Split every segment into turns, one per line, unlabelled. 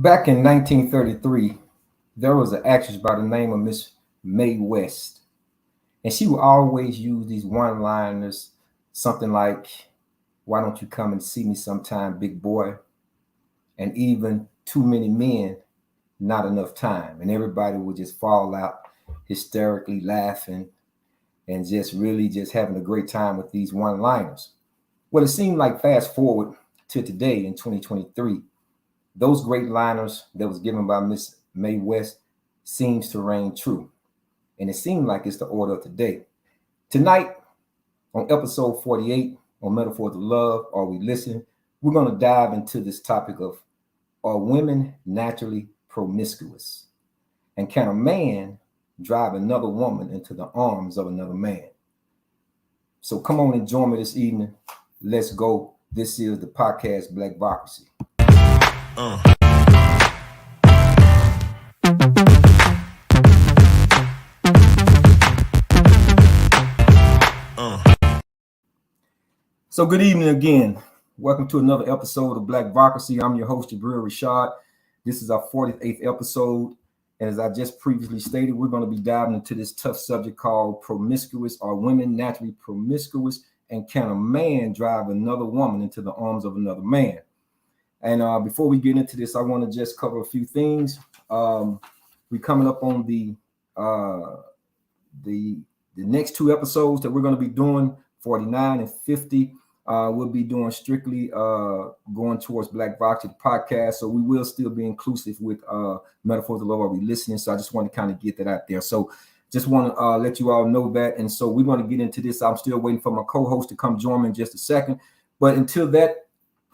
Back in 1933, there was an actress by the name of Miss Mae West, and she would always use these one-liners, something like, "Why don't you come and see me sometime, big boy?" And even "Too many men, not enough time." And everybody would just fall out hysterically laughing and just really just having a great time with these one-liners. Well, it seemed like fast forward to today in 2023, those great liners that was given by Miss Mae West seems to reign true. And it seemed like it's the order of today. Tonight, on episode 48 on Metaphors of Love, Are We Listening? We're going to dive into this topic of, are women naturally promiscuous? And can a man drive another woman into the arms of another man? So come on and join me this evening. Let's go. This is the podcast Blac-Vocracy. So good evening again. Welcome to another episode of Blac-Vocracy. I'm your host, Jibreel Rashad. This is our 48th episode. And as I just previously stated, we're going to be diving into this tough subject called promiscuous. Are women naturally promiscuous? And can a man drive another woman into the arms of another man? And before we get into this, I want to just cover a few things. We're coming up on the next two episodes that we're going to be doing, 49 and 50. We'll be doing strictly going towards Blac-Vocracy podcast. So we will still be inclusive with Metaphors of Love. Are we listening? So I just want to kind of get that out there. So just want to let you all know that. And so we're going to get into this. I'm still waiting for my co-host to come join me in just a second. But until that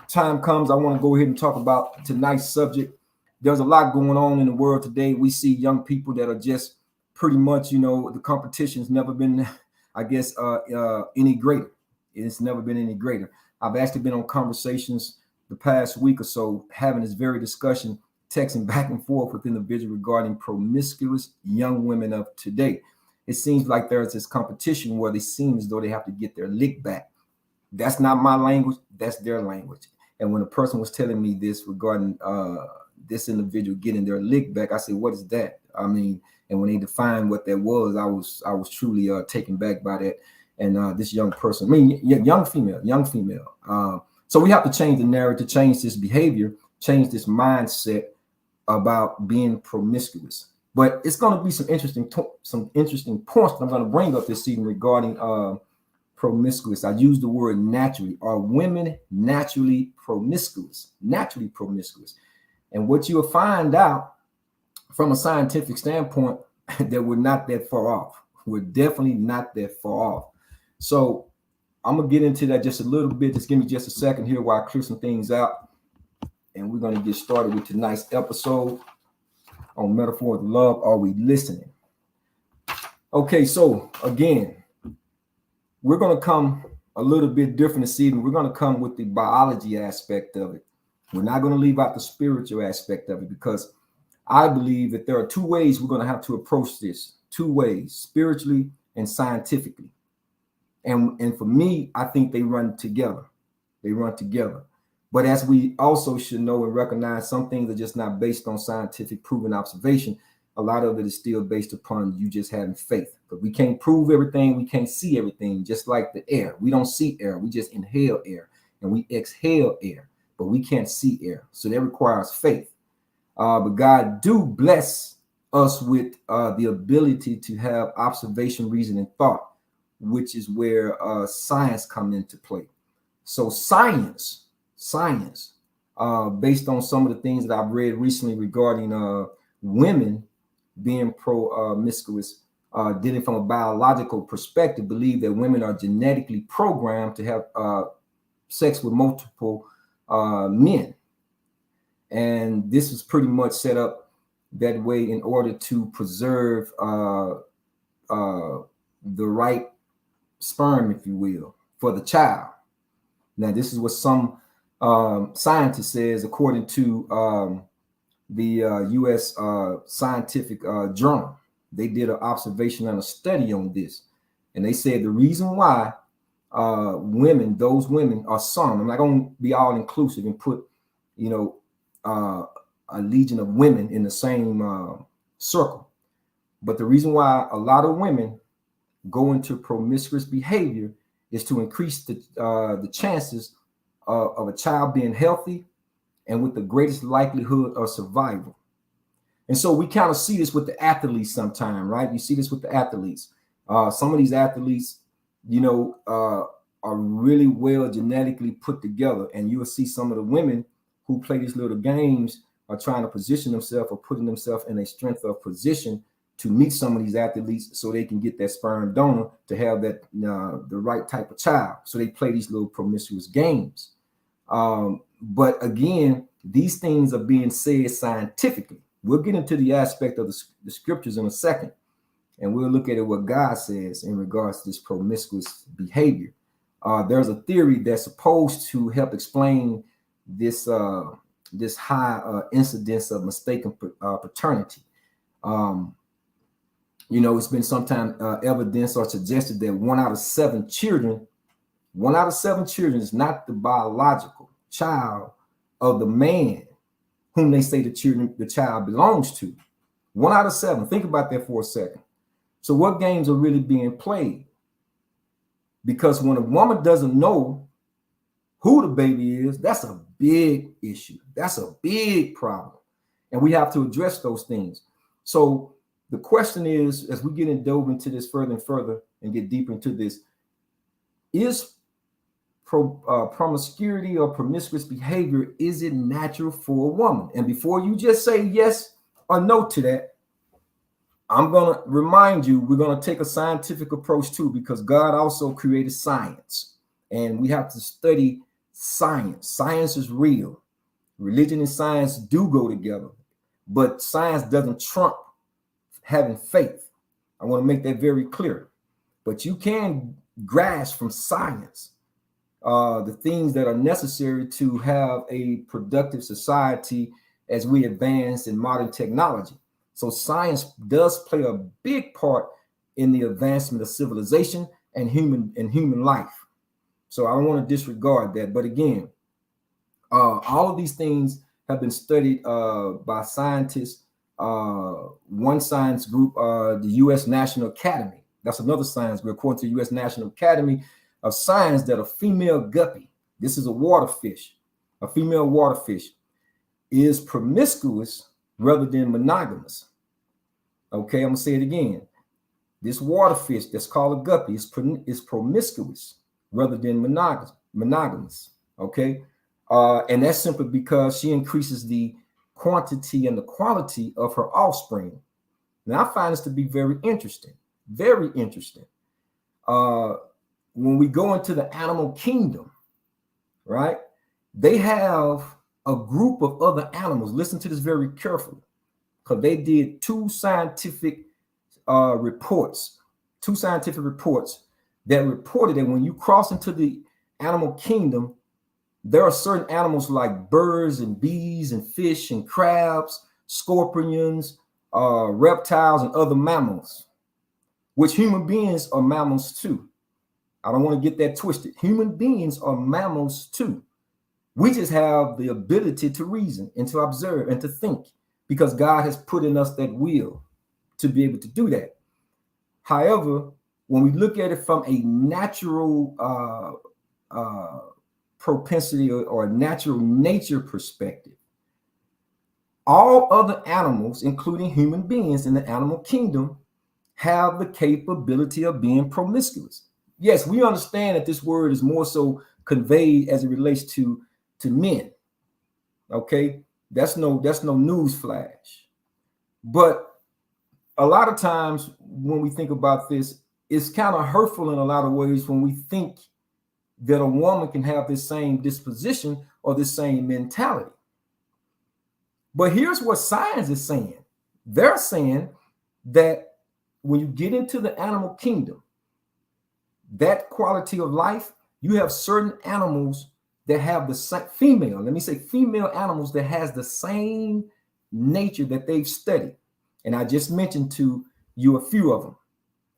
time comes, I want to go ahead and talk about tonight's subject. There's a lot going on in the world today. We see young people that are just pretty much, the competition's never been, I guess, any greater. It's never been any greater. I've actually been on conversations the past week or so, having this very discussion, texting back and forth with individuals regarding promiscuous young women of today. It seems like there's this competition where they seem as though they have to get their lick back. That's not my language. That's their language. And when a person was telling me this regarding this individual getting their lick back, I said, what is that? I mean, and when they defined what that was, I was truly taken back by that. And this young person, young female. So we have to change the narrative, change this behavior, change this mindset about being promiscuous. But it's going to be some interesting points that I'm going to bring up this evening regarding promiscuous. I use the word naturally. Are women naturally promiscuous? Naturally promiscuous. And what you'll find out from a scientific standpoint, that we're not that far off. We're definitely not that far off. So I'm going to get into that just a little bit. Just give me just a second here while I clear some things out. And we're going to get started with tonight's episode on Metaphors of Love. Are we listening? Okay, so again, we're going to come a little bit different this evening. We're going to come with the biology aspect of it. We're not going to leave out the spiritual aspect of it, because I believe that there are two ways we're going to have to approach this. Two ways, spiritually and scientifically. And for me, I think they run together. They run together. But as we also should know and recognize, some things are just not based on scientific proven observation. A lot of it is still based upon you just having faith. But we can't prove everything. We can't see everything, just like the air. We don't see air. We just inhale air and we exhale air, but we can't see air. So that requires faith. But God do bless us with the ability to have observation, reason, and thought, which is where science come into play. So science, based on some of the things that I've read recently regarding women being promiscuous, dealing from a biological perspective, believe that women are genetically programmed to have sex with multiple men. And this was pretty much set up that way in order to preserve the right sperm, if you will, for the child. Now, this is what some scientist says, according to the U.S. Scientific Journal. They did an observation and a study on this, and they said the reason why those women are some, I'm not going to be all inclusive and put, a legion of women in the same circle. But the reason why a lot of women go into promiscuous behavior is to increase the chances of a child being healthy and with the greatest likelihood of survival. And so we kind of see this with the athletes sometimes, right? You see this with the athletes. Some of these athletes, are really well genetically put together. And you will see some of the women who play these little games are trying to position themselves or putting themselves in a strength of position to meet some of these athletes so they can get that sperm donor to have that the right type of child. So they play these little promiscuous games. But again, these things are being said scientifically. We'll get into the aspect of the scriptures in a second, and we'll look at what God says in regards to this promiscuous behavior. There's a theory that's supposed to help explain this high incidence of mistaken paternity. It's been sometimes evidence or suggested that 1 out of 7 children is not the biological child of the man whom they say the child belongs to. 1 out of 7. Think about that for a second. So what games are really being played? Because when a woman doesn't know who the baby is, that's a big issue. That's a big problem. And we have to address those things. So the question is, as we dove into this further and further and get deeper into this, is promiscuity or promiscuous behavior, is it natural for a woman? And before you just say yes or no to that, I'm going to remind you, we're going to take a scientific approach too, because God also created science and we have to study science. Science is real. Religion and science do go together, but science doesn't trump having faith. I want to make that very clear. But you can grasp from science the things that are necessary to have a productive society as we advance in modern technology. So science does play a big part in the advancement of civilization and human life. So I don't want to disregard that. But again, all of these things have been studied by scientists. One science group, the U.S. National Academy. That's another science group, according to the U.S. National Academy of Science, that a female guppy, this is a waterfish, a female waterfish, is promiscuous rather than monogamous. Okay, I'm gonna say it again. This waterfish that's called a guppy is promiscuous rather than monogamous. Okay, and that's simply because she increases the quantity and the quality of her offspring. Now, I find this to be very interesting. Very interesting. When we go into the animal kingdom, right? They have a group of other animals. Listen to this very carefully, because they did two scientific reports that reported that when you cross into the animal kingdom, there are certain animals like birds and bees and fish and crabs, scorpions, reptiles, and other mammals, which human beings are mammals too. I don't want to get that twisted. Human beings are mammals too. We just have the ability to reason and to observe and to think, because God has put in us that will to be able to do that. However, when we look at it from a natural propensity or a natural nature perspective, all other animals, including human beings in the animal kingdom, have the capability of being promiscuous. Yes, we understand that this word is more so conveyed as it relates to men. Okay, that's no news flash. But a lot of times when we think about this, it's kind of hurtful in a lot of ways when we think that a woman can have this same disposition or this same mentality. But here's what science is saying. They're saying that when you get into the animal kingdom, that quality of life, you have certain animals that have the same female animals that has the same nature that they've studied. And I just mentioned to you a few of them: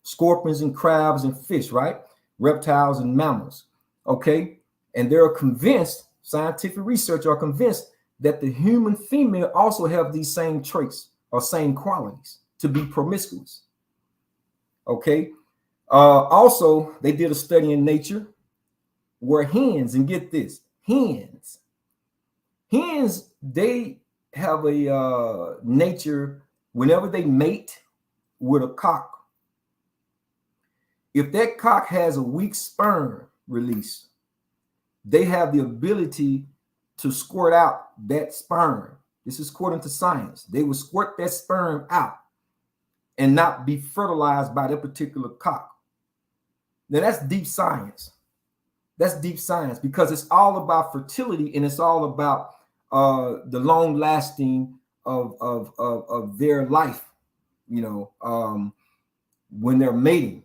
scorpions and crabs and fish, right? Reptiles and mammals. Okay. And they're convinced, scientific research are convinced that the human female also have these same traits or same qualities to be promiscuous. Okay. Also, they did a study in Nature where hens, and get this, hens, they have a nature whenever they mate with a cock. If that cock has a weak sperm release, they have the ability to squirt out that sperm. This is according to science. They will squirt that sperm out and not be fertilized by that particular cock. Now that's deep science. That's deep science, because it's all about fertility, and it's all about the long lasting of their life, you know, when they're mating.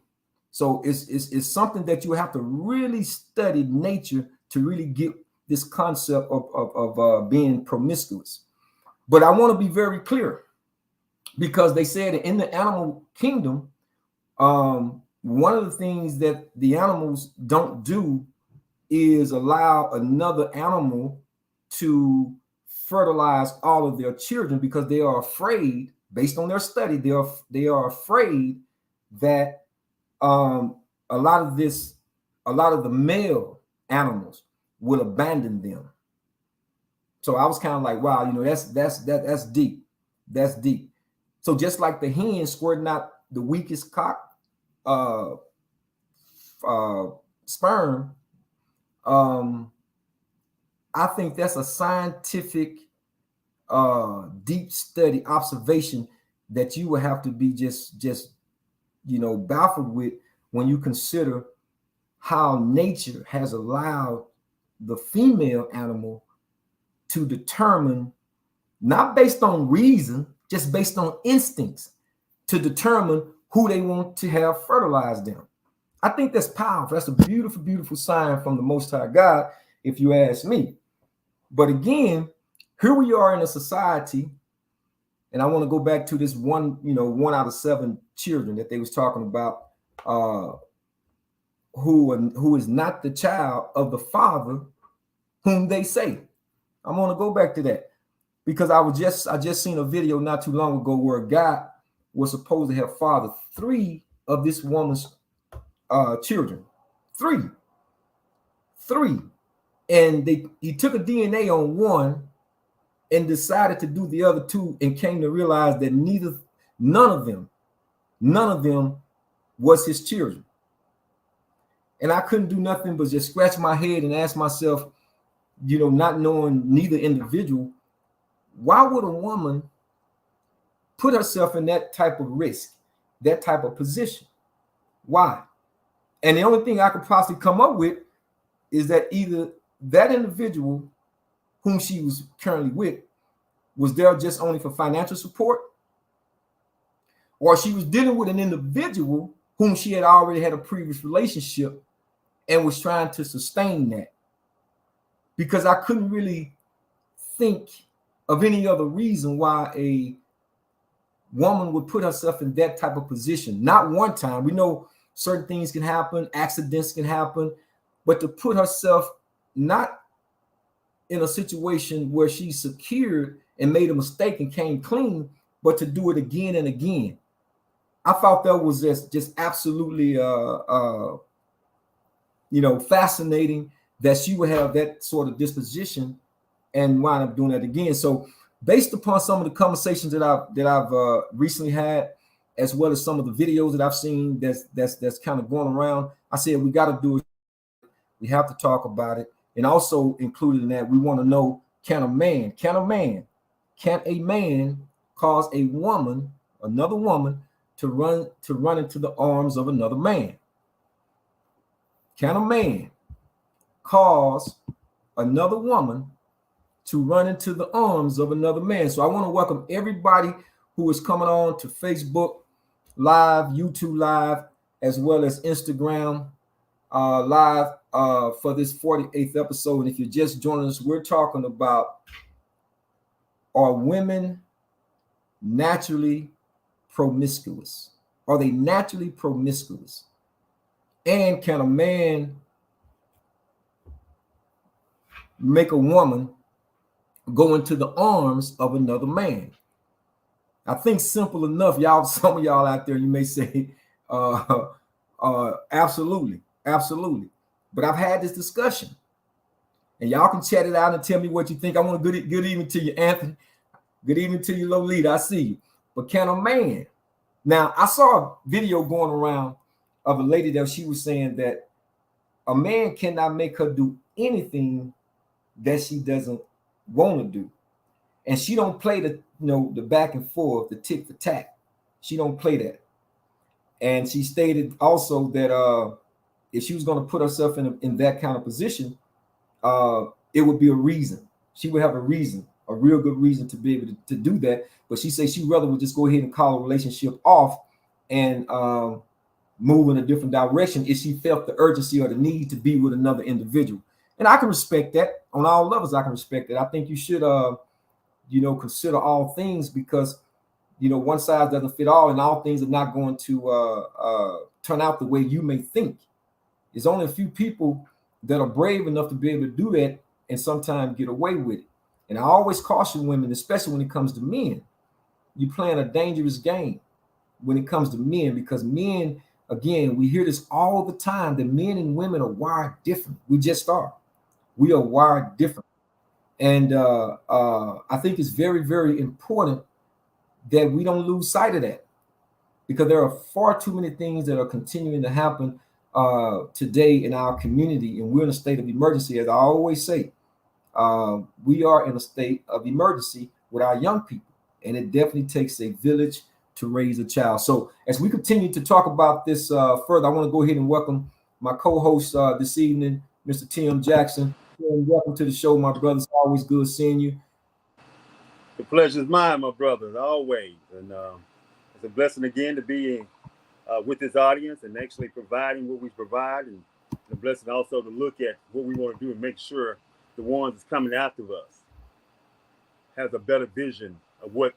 So it's something that you have to really study nature to really get this concept of being promiscuous. But I want to be very clear, because they said in the animal kingdom, one of the things that the animals don't do is allow another animal to fertilize all of their children, because they are afraid, based on their study, they are afraid that a lot of the male animals will abandon them. So I was kind of like, wow, you know, that's deep. That's deep. So just like the hen squirting out the weakest cock sperm, I think that's a scientific deep study observation that you will have to be just you know, baffled with when you consider how nature has allowed the female animal to determine, not based on reason, just based on instincts, to determine who they want to have fertilize them. I think that's powerful. That's a beautiful, beautiful sign from the Most High God, if you ask me. But again, here we are in a society, and I want to go back to this one, you know, 1 out of 7 children that they was talking about, who is not the child of the father whom they say. I'm going to go back to that, because I just seen a video not too long ago where a guy was supposed to have fathered 3 of this woman's children. 3, and he took a DNA on 1 and decided to do the other 2, and came to realize that none of them was his children. And I couldn't do nothing but just scratch my head and ask myself, you know, not knowing neither individual, why would a woman put herself in that type of risk, that type of position? Why? And the only thing I could possibly come up with is that either that individual whom she was currently with was there just only for financial support, or she was dealing with an individual whom she had already had a previous relationship and was trying to sustain that. Because I couldn't really think of any other reason why a woman would put herself in that type of position. Not one time. We know certain things can happen, accidents can happen, but to put herself not in a situation where she secured and made a mistake and came clean, but to do it again and again. I thought that was just absolutely you know, fascinating that she would have that sort of disposition and wind up doing that again. So based upon some of the conversations that I've recently had, as well as some of the videos that I've seen that's kind of going around, I said we got to do it. We have to talk about it. And also included in that, we want to know, can a man cause a woman, another woman, to run into the arms of another man? Can a man cause another woman to run into the arms of another man? So I want to welcome everybody who is coming on to Facebook Live, YouTube Live, as well as Instagram Live for this 48th episode. And if you're just joining us, we're talking about, are women naturally promiscuous? Are they naturally promiscuous? And can a man make a woman go into the arms of another man. I think simple enough, y'all. Some of y'all out there, you may say, absolutely, absolutely. But I've had this discussion, and y'all can chat it out and tell me what you think. I want a good evening to you, Anthony. Good evening to you, Lolita. I see you. But can a man? Now, I saw a video going around of a lady that she was saying that a man cannot make her do anything that she doesn't want to do. And she don't play the the back and forth, the tick for tack. She don't play that. And she stated also that if she was going to put herself in that kind of position, it would be a reason. She would have a reason, a real good reason to be able to do that. But she said she'd rather would just go ahead and call a relationship off and move in a different direction if she felt the urgency or the need to be with another individual. And I can respect that on all levels. I can respect that. I think you should consider all things, because one size doesn't fit all, and all things are not going to turn out the way you may think. There's only a few people that are brave enough to be able to do that and sometimes get away with it. And I always caution women, especially when it comes to men, you're playing a dangerous game when it comes to men, because men, again, we hear this all the time, that men and women are wired different. We just are. We are wired different. And I think it's very, very important that we don't lose sight of that, because there are far too many things that are continuing to happen today in our community, and we're in a state of emergency. As I always say, we are in a state of emergency with our young people, and it definitely takes a village to raise a child. So as we continue to talk about this further, I want to go ahead and welcome my co-host this evening, Mr. Tim Jackson. Tim, welcome to the show, my brother. It's always good seeing you.
The pleasure is mine, my brothers, always. And it's a blessing again to be with this audience and actually providing what we provide, and a blessing also to look at what we want to do and make sure the ones that's coming after us has a better vision of what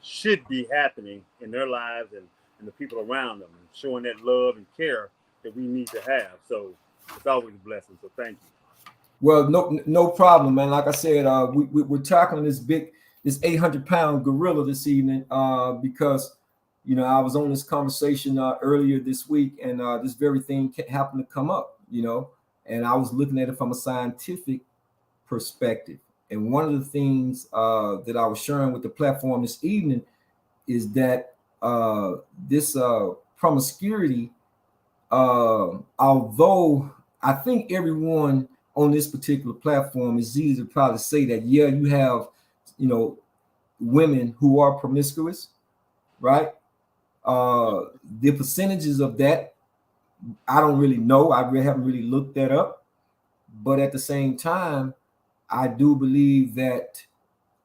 should be happening in their lives and the people around them, and showing that love and care that we need to have. So it's always a blessing. So thank you.
Well, no problem, man. Like I said, we're tackling this 800-pound gorilla this evening because I was on this conversation earlier this week, and this very thing happened to come up, and I was looking at it from a scientific perspective. And one of the things that I was sharing with the platform this evening is that this promiscuity, although I think everyone on this particular platform is easy to probably say that, yeah, you have, women who are promiscuous, right? The percentages of that, I don't really know. I haven't really looked that up. But at the same time, I do believe that,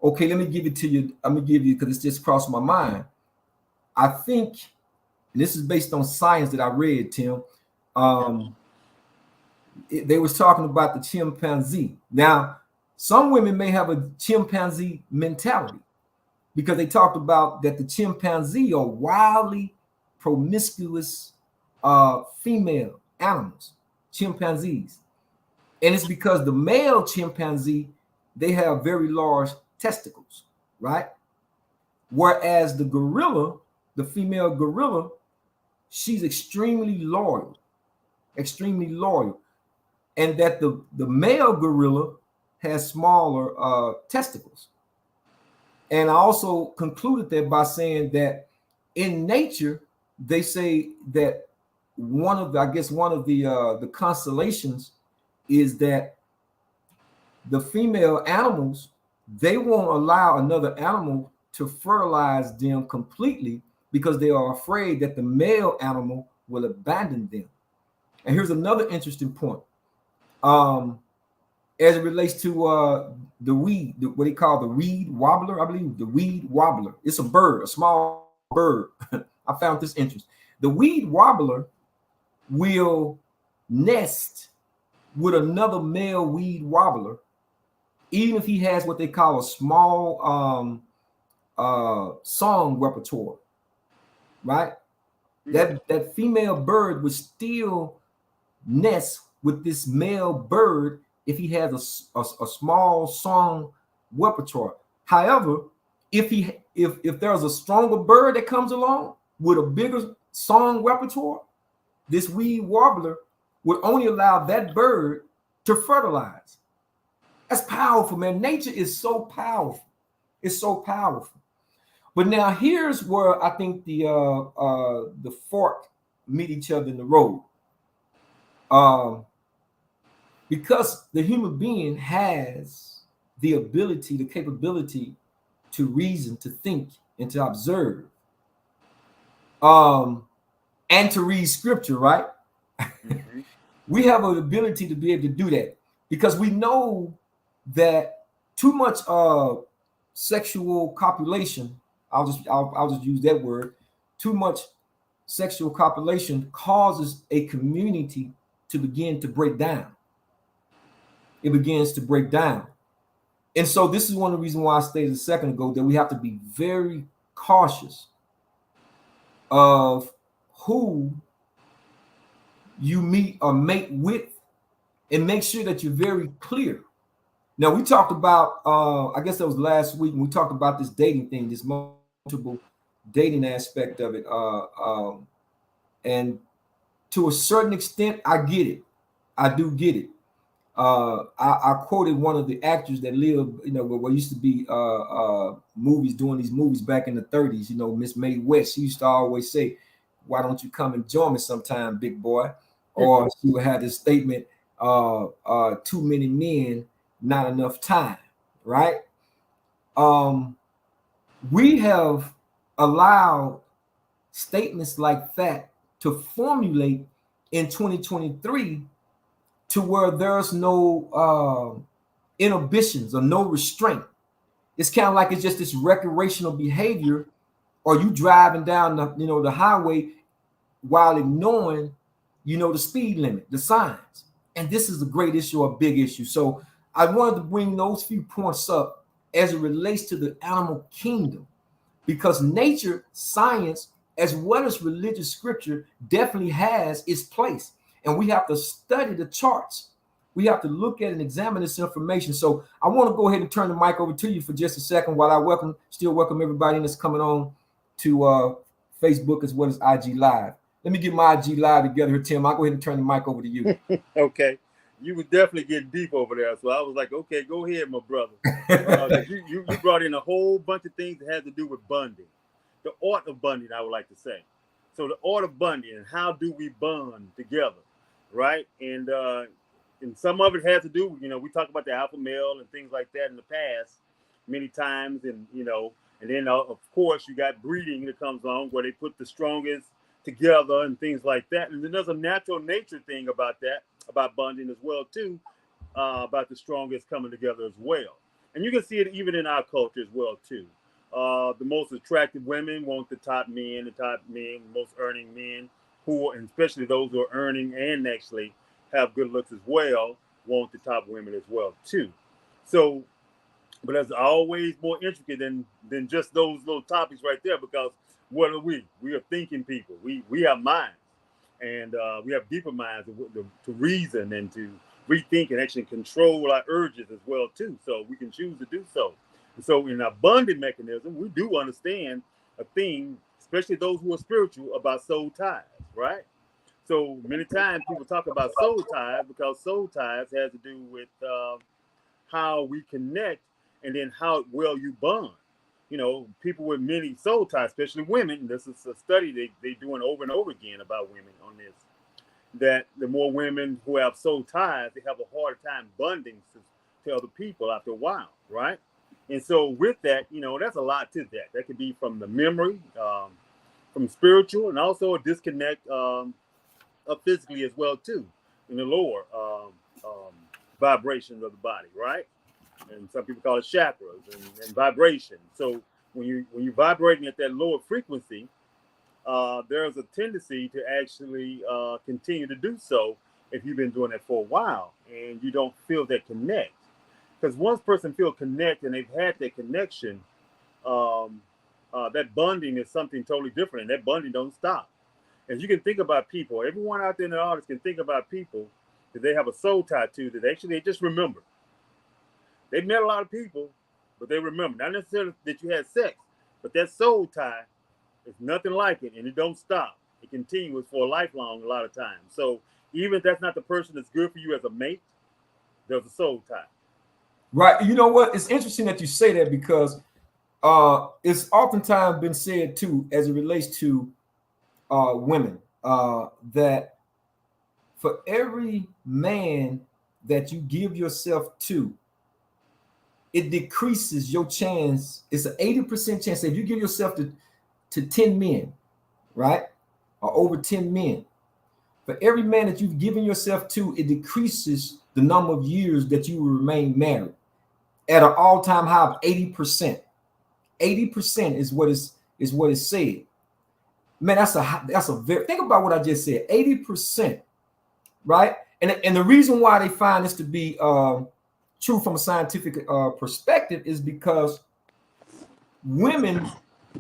okay, let me give it to you. I'm going to give you, because it's just crossed my mind. I think, and this is based on science that I read, Tim, they was talking about the chimpanzee. Now, some women may have a chimpanzee mentality, because they talked about that the chimpanzee are wildly promiscuous female animals, chimpanzees. And it's because the male chimpanzee, they have very large testicles, right? Whereas the gorilla, the female gorilla, she's extremely loyal. And that the male gorilla has smaller testicles. And I also concluded that by saying that in nature, they say that one of the constellations is that the female animals, they won't allow another animal to fertilize them completely, because they are afraid that the male animal will abandon them. And here's another interesting point. As it relates to the weed, what they call the weed wobbler, I believe, the weed wobbler. It's a bird, a small bird. I found this interesting. The weed wobbler will nest with another male weed wobbler, even if he has what they call a small song repertoire, right? That female bird would still nest with this male bird if he has a small song repertoire. However, if there's a stronger bird that comes along with a bigger song repertoire, this weed warbler would only allow that bird to fertilize. That's powerful, man. Nature is so powerful. It's so powerful. But now here's where I think the fork meet each other in the road. Because the human being has the ability, the capability to reason, to think, and to observe, and to read scripture, right? Mm-hmm. We have an ability to be able to do that because we know that too much sexual copulation, I'll just use that word, too much sexual copulation causes a community to begin to break down. It begins to break down. And so this is one of the reasons why I stated a second ago that we have to be very cautious of who you meet or mate with, and make sure that you're very clear. Now, we talked about, I guess that was last week, and we talked about this dating thing, this multiple dating aspect of it. And to a certain extent, I get it. I do get it. I quoted one of the actors that lived, where used to be movies, doing these movies back in the 30s, Miss Mae West. She used to always say, "Why don't you come and join me sometime, big boy?" Or she would have this statement, "Too many men, not enough time," right? We have allowed statements like that to formulate in 2023 to where there's no inhibitions or no restraint. It's kind of like it's just this recreational behavior, or you driving down the highway while ignoring, the speed limit, the signs. And this is a great issue, a big issue. So I wanted to bring those few points up as it relates to the animal kingdom, because nature, science, as well as religious scripture definitely has its place. And we have to study the charts. We have to look at and examine this information. So I want to go ahead and turn the mic over to you for just a second while I still welcome everybody that's coming on to Facebook as well as IG Live. Let me get my IG Live together here, Tim. I'll go ahead and turn the mic over to you.
Okay. You were definitely getting deep over there. So I was like, okay, go ahead, my brother. You brought in a whole bunch of things that had to do with bonding. The art of bonding, I would like to say. So the art of bonding, and how do we bond together, right? And some of it has to do, we talk about the alpha male and things like that in the past many times. And, and then, of course, you got breeding that comes along where they put the strongest together and things like that. And then there's a natural nature thing about that, about bonding as well, too, about the strongest coming together as well. And you can see it even in our culture as well, too. The most attractive women want the top men, most earning men, and especially those who are earning and actually have good looks as well, want the top women as well, too. So, but that's always more intricate than just those little topics right there, because what are we? We are thinking people. We have minds, and we have deeper minds to reason and to rethink and actually control our urges as well, too. So we can choose to do so. And so in our bonding mechanism, we do understand a thing, especially those who are spiritual, about soul ties, right? So many times people talk about soul ties because soul ties has to do with how we connect and then how well you bond. People with many soul ties, especially women, this is a study they're doing over and over again about women on this, that the more women who have soul ties, they have a harder time bonding to other people after a while, right? And so with that, that's a lot to that. That could be from the memory, from spiritual, and also a disconnect physically as well, too, in the lower vibrations of the body, right? And some people call it chakras and vibration. So when you're vibrating at that lower frequency, there's a tendency to actually continue to do so if you've been doing it for a while and you don't feel that connect. Because once person feel connect and they've had that connection, that bonding is something totally different, and that bonding don't stop. As you can think about people, everyone out there in the audience can think about people that they have a soul tie to that actually they just remember. They've met a lot of people, but they remember. Not necessarily that you had sex, but that soul tie is nothing like it, and it don't stop. It continues for a lifelong a lot of times. So even if that's not the person that's good for you as a mate, there's a soul tie.
Right. You know what? It's interesting that you say that because it's oftentimes been said too, as it relates to women, that for every man that you give yourself to, it decreases your chance. It's an 80% chance. If you give yourself to 10 men, right, or over 10 men, for every man that you've given yourself to, it decreases the number of years that you will remain married at an all-time high of 80%. 80% is what is said. Man, that's a very, think about what I just said. 80%, right? And the reason why they find this to be true from a scientific perspective is because women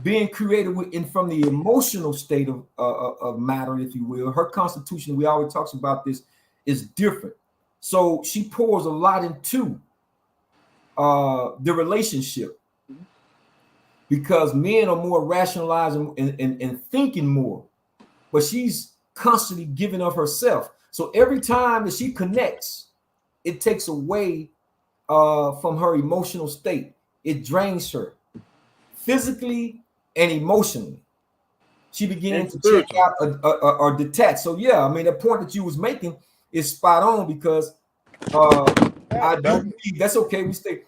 being created from the emotional state of matter, if you will, her constitution, we always talks about this, is different. So she pours a lot into the relationship because men are more rationalizing and thinking more, but she's constantly giving of herself. So every time that she connects, it takes away from her emotional state. It drains her physically and emotionally. She began to check out or detach. So yeah, I mean, the point that you was making is spot on because I do believe that's okay. We stay.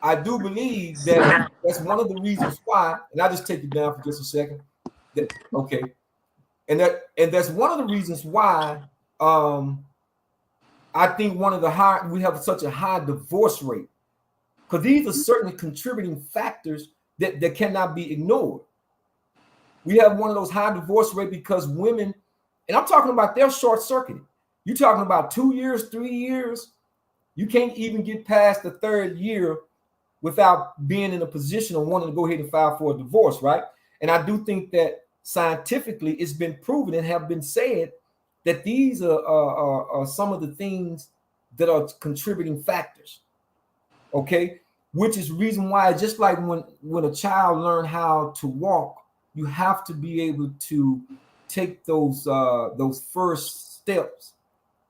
I do believe that that's one of the reasons why, and I'll just take you down for just a second. Okay, and that's one of the reasons why I think we have such a high divorce rate because these are certainly contributing factors that cannot be ignored. We have one of those high divorce rate because women, and I'm talking about they're short-circuited. You're talking about 2 years, 3 years. You can't even get past the third year without being in a position of wanting to go ahead and file for a divorce, right? And I do think that scientifically it's been proven and have been said that these are some of the things that are contributing factors, okay? Which is reason why, just like when a child learns how to walk, you have to be able to take those first steps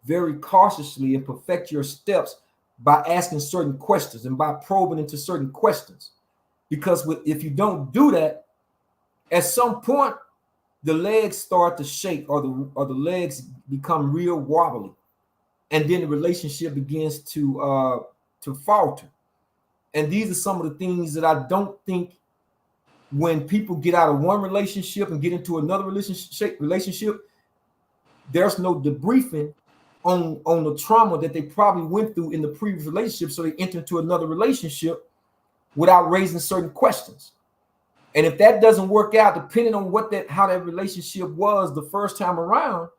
very cautiously and perfect your steps by asking certain questions and by probing into certain questions. Because if you don't do that, at some point, the legs start to shake or the legs become real wobbly. And then the relationship begins to falter. And these are some of the things that I don't think when people get out of one relationship and get into another relationship, there's no debriefing on the trauma that they probably went through in the previous relationship. So they enter into another relationship without raising certain questions. And if that doesn't work out, depending on how that relationship was the first time around,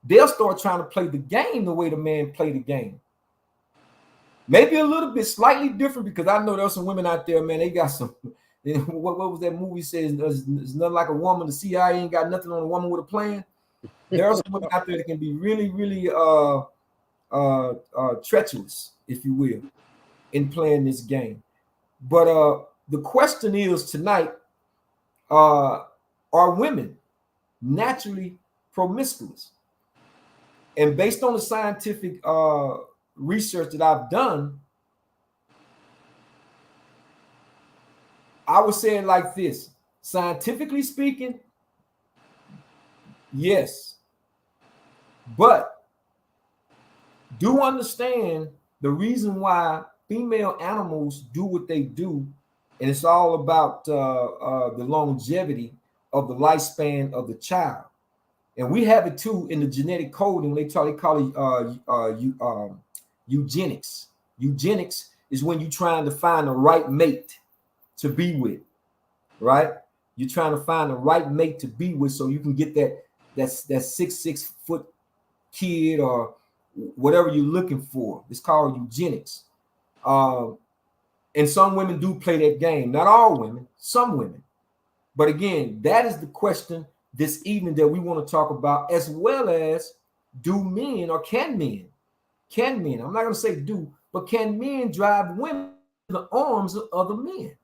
they'll start trying to play the game the way the man played the game. Maybe a little bit slightly different because I know there's some women out there, man, they got some, what was that movie says? It's nothing like a woman. The CIA ain't got nothing on a woman with a plan. There are some women out there that can be really, really treacherous, if you will, in playing this game. But the question is tonight, are women naturally promiscuous? And based on the scientific research that I've done, I would say it like this. Scientifically speaking, yes. But do understand the reason why female animals do what they do, and it's all about the longevity of the lifespan of the child. And we have it too in the genetic coding. They call it eugenics. Eugenics is when you're trying to find the right mate to be with, right? You're trying to find the right mate to be with so you can get that 6 foot kid or whatever you're looking for. It's called eugenics. And some women do play that game. Not all women, some women. But again, that is the question this evening that we want to talk about, as well as do men or can men, I'm not going to say do, but can men drive women the arms of other men.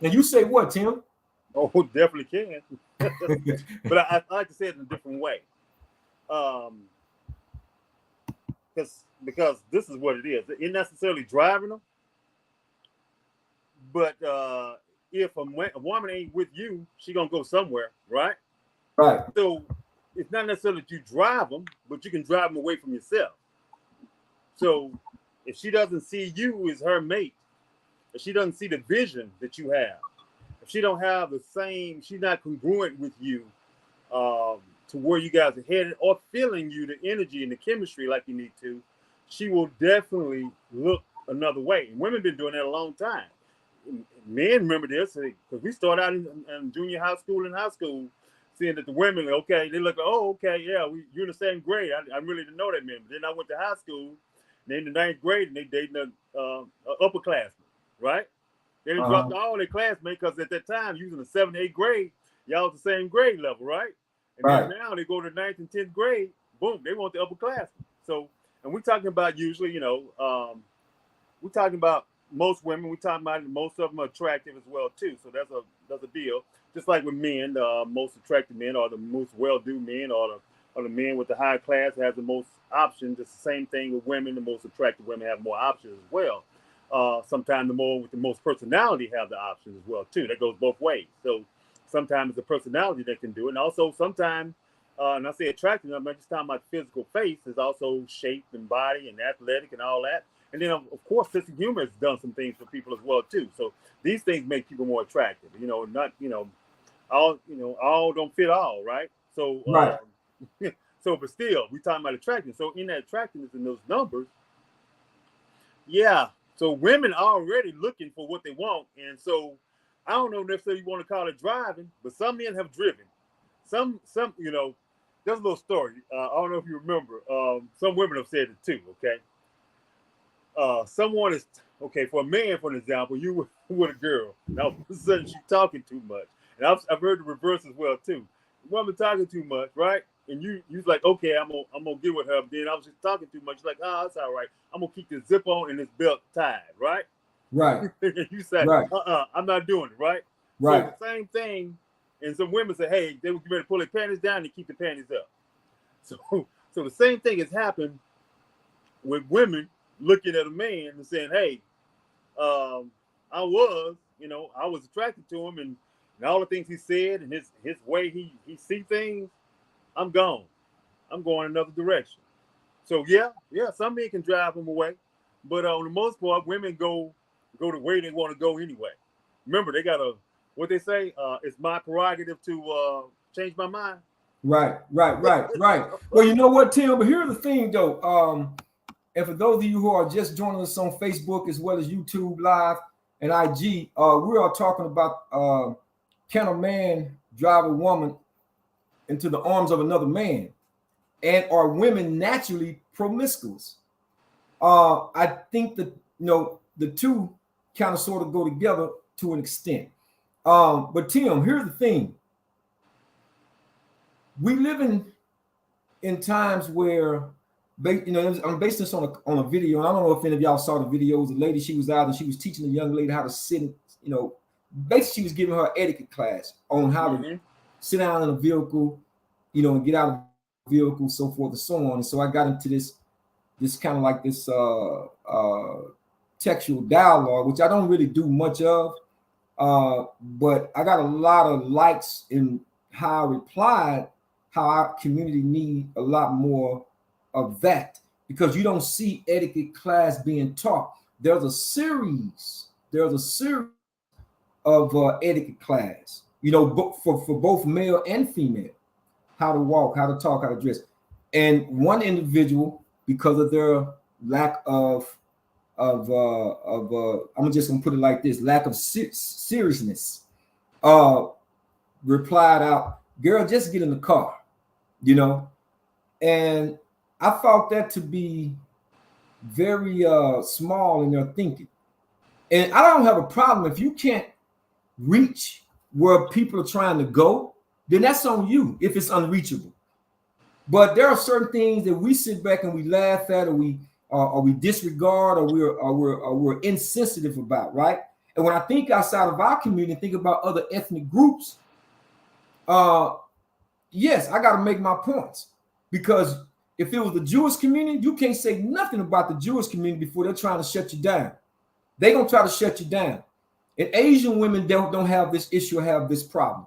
And you say what, Tim?
Oh, definitely can. But I like to say it in a different way. Because this is what it is. It ain't necessarily driving them, but if a woman ain't with you, she gonna go somewhere, right?
Right.
So it's not necessarily that you drive them, but you can drive them away from yourself. So if she doesn't see you as her mate, if she doesn't see the vision that you have, if she don't have the same, she's not congruent with you to where you guys are headed or feeling you, the energy and the chemistry like you need to, she will definitely look another way. And women been doing that a long time. Men remember this because we started out in junior high school and high school, seeing that the women, okay, they look, oh, okay, yeah, you're in the same grade. I really didn't know that, man. But then I went to high school, then in the 9th grade, and they dated an upperclassman, right? They didn't drop all their classmates because at that time, you was in the 7th, 8th grade, y'all was the same grade level, right? And then now they go to 9th and 10th grade, boom, they want the upperclassmen. So, and we're talking about usually, we're talking about most women, we're talking about most of them are attractive as well too. So that's a deal. Just like with men, the most attractive men are the most well-do men, or the men with the high class has the most options. It's the same thing with women. The most attractive women have more options as well. Sometimes the more with the most personality have the options as well too. That goes both ways. So sometimes it's the personality that can do it, and also sometimes, and I say attractive, I'm not just talking about physical face. It's also shape and body and athletic and all that. And then, of course, sense of humor has done some things for people as well too. So these things make people more attractive. All don't fit all, right? So,
right.
But still, we're talking about attractiveness. So in that attractiveness in those numbers, yeah. So women are already looking for what they want, and so I don't know necessarily you want to call it driving, but some men have driven. Some, there's a little story. I don't know if you remember. Some women have said it too. Okay. Someone is okay for a man, for an example. You with a girl, now all of a sudden she's talking too much, and I've heard the reverse as well too. The woman talking too much, right? And you're like, okay, I'm gonna get with her. But then I was just talking too much. You're like, oh, that's all right. I'm gonna keep this zip on and this belt tied, right?
Right.
You say,
right.
I'm not doing it, right?
Right.
So the same thing. And some women say, hey, they were ready to pull their panties down and keep the panties up. So the same thing has happened with women looking at a man and saying, hey, I was attracted to him and all the things he said and his way he see things, I'm gone. I'm going another direction. So yeah, some men can drive them away, but on the most part, women go the way they want to go anyway. Remember, they got what they say, it's my prerogative to change my mind.
Right. Well, you know what, Tim? But here's the thing, though. And for those of you who are just joining us on Facebook as well as YouTube Live and IG, we are talking about can a man drive a woman into the arms of another man? And are women naturally promiscuous? I think that the two kind of sort of go together to an extent. But Tim, here's the thing. We live in times where I'm basing this on a video, and I don't know if any of y'all saw the videos. The lady, she was out and she was teaching the young lady how to sit, basically she was giving her etiquette class on how to sit down in a vehicle, and get out of the vehicle, so forth and so on. And so I got into this kind of like this textual dialogue, which I don't really do much of, but I got a lot of likes in how I replied, how our community need a lot more of that, because you don't see etiquette class being taught. There's a series of etiquette class, for both male and female, how to walk, how to talk, how to dress. And one individual, because of their lack of I'm just gonna put it like this, lack of seriousness, replied out, girl, just get in the car, and I thought that to be very small in their thinking. And I don't have a problem if you can't reach where people are trying to go, then that's on you if it's unreachable. But there are certain things that we sit back and we laugh at, or we or we disregard, or we're insensitive about, right? And when I think outside of our community, think about other ethnic groups, yes, I got to make my points, because if it was the Jewish community, you can't say nothing about the Jewish community before they're trying to shut you down. They're going to try to shut you down. And Asian women don't have this issue or have this problem.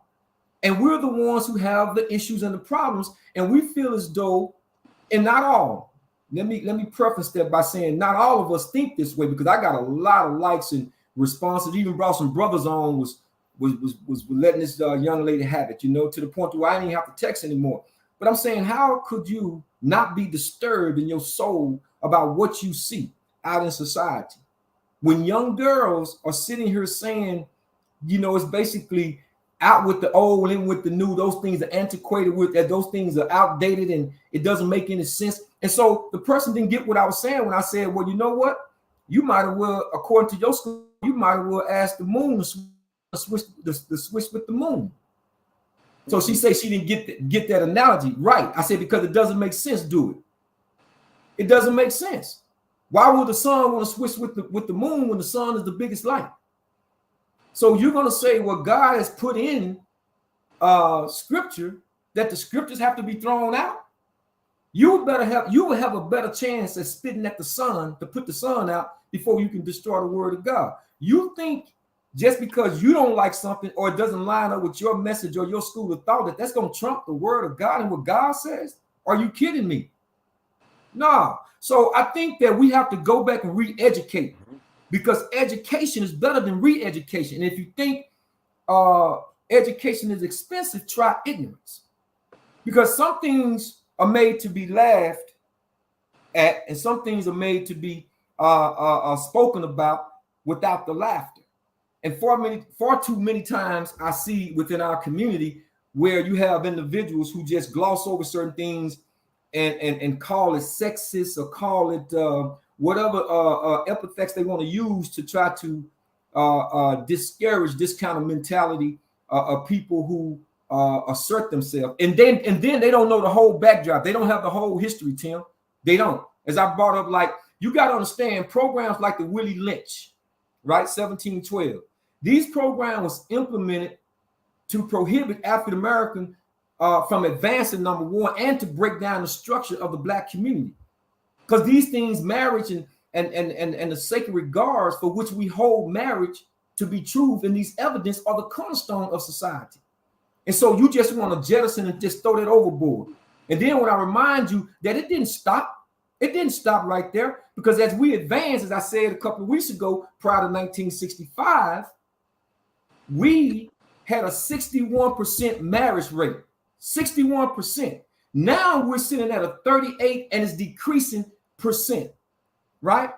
And we're the ones who have the issues and the problems. And we feel as though, and not all, let me preface that by saying not all of us think this way, because I got a lot of likes and responses. Even brought some brothers on, was letting this young lady have it, to the point where I didn't even have to text anymore. But I'm saying, how could you not be disturbed in your soul about what you see out in society? When young girls are sitting here saying, it's basically out with the old, in with the new, those things are antiquated, with that, those things are outdated, and it doesn't make any sense. And so the person didn't get what I was saying when I said, well, you know what? You might as well, according to your school, you might as well ask the moon to switch with the moon. So she said she didn't get that analogy right. I said, because it doesn't make sense. Do it. It doesn't make sense. Why would the sun want to switch with the moon when the sun is the biggest light? So you're going to say, well, God has put in scripture that the scriptures have to be thrown out. You will have a better chance at spitting at the sun to put the sun out before you can destroy the word of God. You think just because you don't like something or it doesn't line up with your message or your school of thought that's going to trump the word of God and what God says? Are you kidding me? No. So I think that we have to go back and re-educate, because education is better than re-education. And if you think education is expensive, try ignorance, because some things are made to be laughed at and some things are made to be spoken about without the laughter. And far too many times I see within our community where you have individuals who just gloss over certain things and call it sexist or call it whatever epithets they want to use to try to discourage this kind of mentality of people who assert themselves. And then they don't know the whole backdrop. They don't have the whole history, Tim. They don't. As I brought up, like, you got to understand programs like the Willie Lynch, right? 1712. These programs was implemented to prohibit African American from advancing, number one, and to break down the structure of the Black community. Because these things, marriage and the sacred regards for which we hold marriage to be truth, and these evidence are the cornerstone of society. And so you just want to jettison and just throw that overboard. And then when I remind you that it didn't stop right there, because as we advance, as I said a couple of weeks ago, prior to 1965, we had a 61% marriage rate, 61%. Now we're sitting at a 38 and it's decreasing percent, right?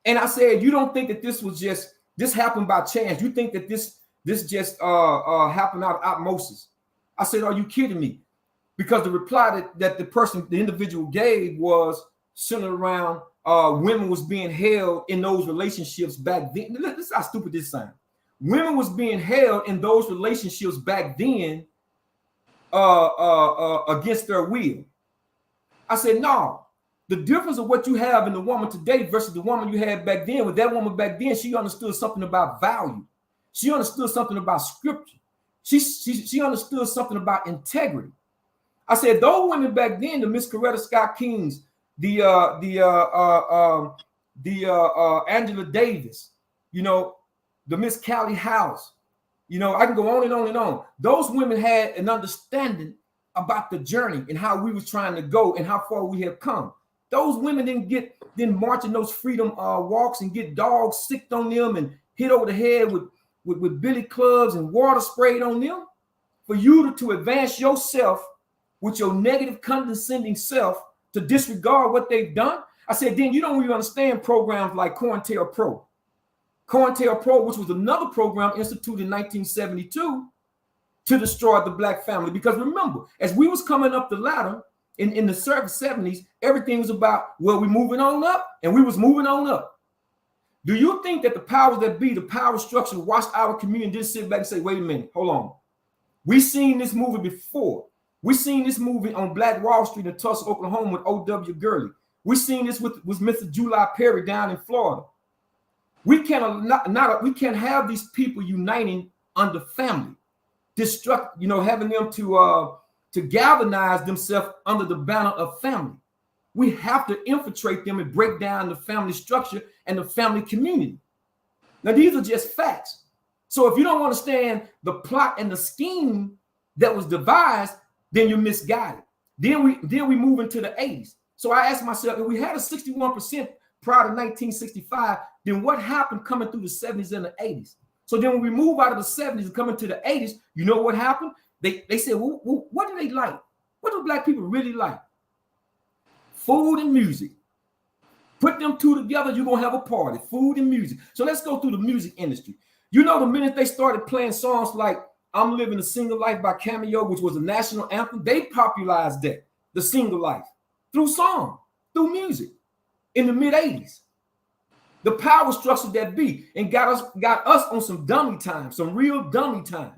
And I said, you don't think that this happened by chance. You think that this just happened out of osmosis. I said, are you kidding me? Because the reply that the individual gave was centered around women was being held in those relationships back then. This is how stupid this sounds. Women was being held in those relationships back then against their will. I said, no, the difference of what you have in the woman today versus the woman you had back then, with that woman back then, she understood something about value. She understood something about scripture. She understood something about integrity. I said, those women back then, the Miss Coretta Scott Kings, the Angela Davis, the Miss Callie House, I can go on and on and on. Those women had an understanding about the journey and how we was trying to go and how far we have come. Those women didn't march in those freedom walks and get dogs sicked on them and hit over the head with billy clubs and water sprayed on them. For you to advance yourself with your negative, condescending self to disregard what they've done. I said, then you don't really understand programs like COINTELPRO. COINTELPRO, which was another program instituted in 1972 to destroy the Black family. Because remember, as we was coming up the ladder in the 70s, everything was about, well, we moving on up, and we was moving on up. Do you think that the powers that be, the power structure, watched our community and didn't sit back and say, wait a minute, hold on. We seen this movie before. We seen this movie on Black Wall Street in Tulsa, Oklahoma with O.W. Gurley. We seen this with Mr. July Perry down in Florida. We can't have these people uniting under family, having them to galvanize themselves under the banner of family. We have to infiltrate them and break down the family structure and the family community. Now, these are just facts. So if you don't understand the plot and the scheme that was devised, then you're misguided. Then we move into the 80s. So I asked myself, if we had a 61% prior to 1965, then what happened coming through the 70s and the 80s? So then when we move out of the 70s and come into the 80s, you know what happened? They said, well, what do they like? What do black people really like? Food and music. Put them two together, you're going to have a party. Food and music. So let's go through the music industry. You know, the minute they started playing songs like I'm Living a Single Life by Cameo, which was a national anthem, they popularized that, the single life, through song, through music in the mid-80s. The power structure that be and got us on some dummy time, some real dummy time.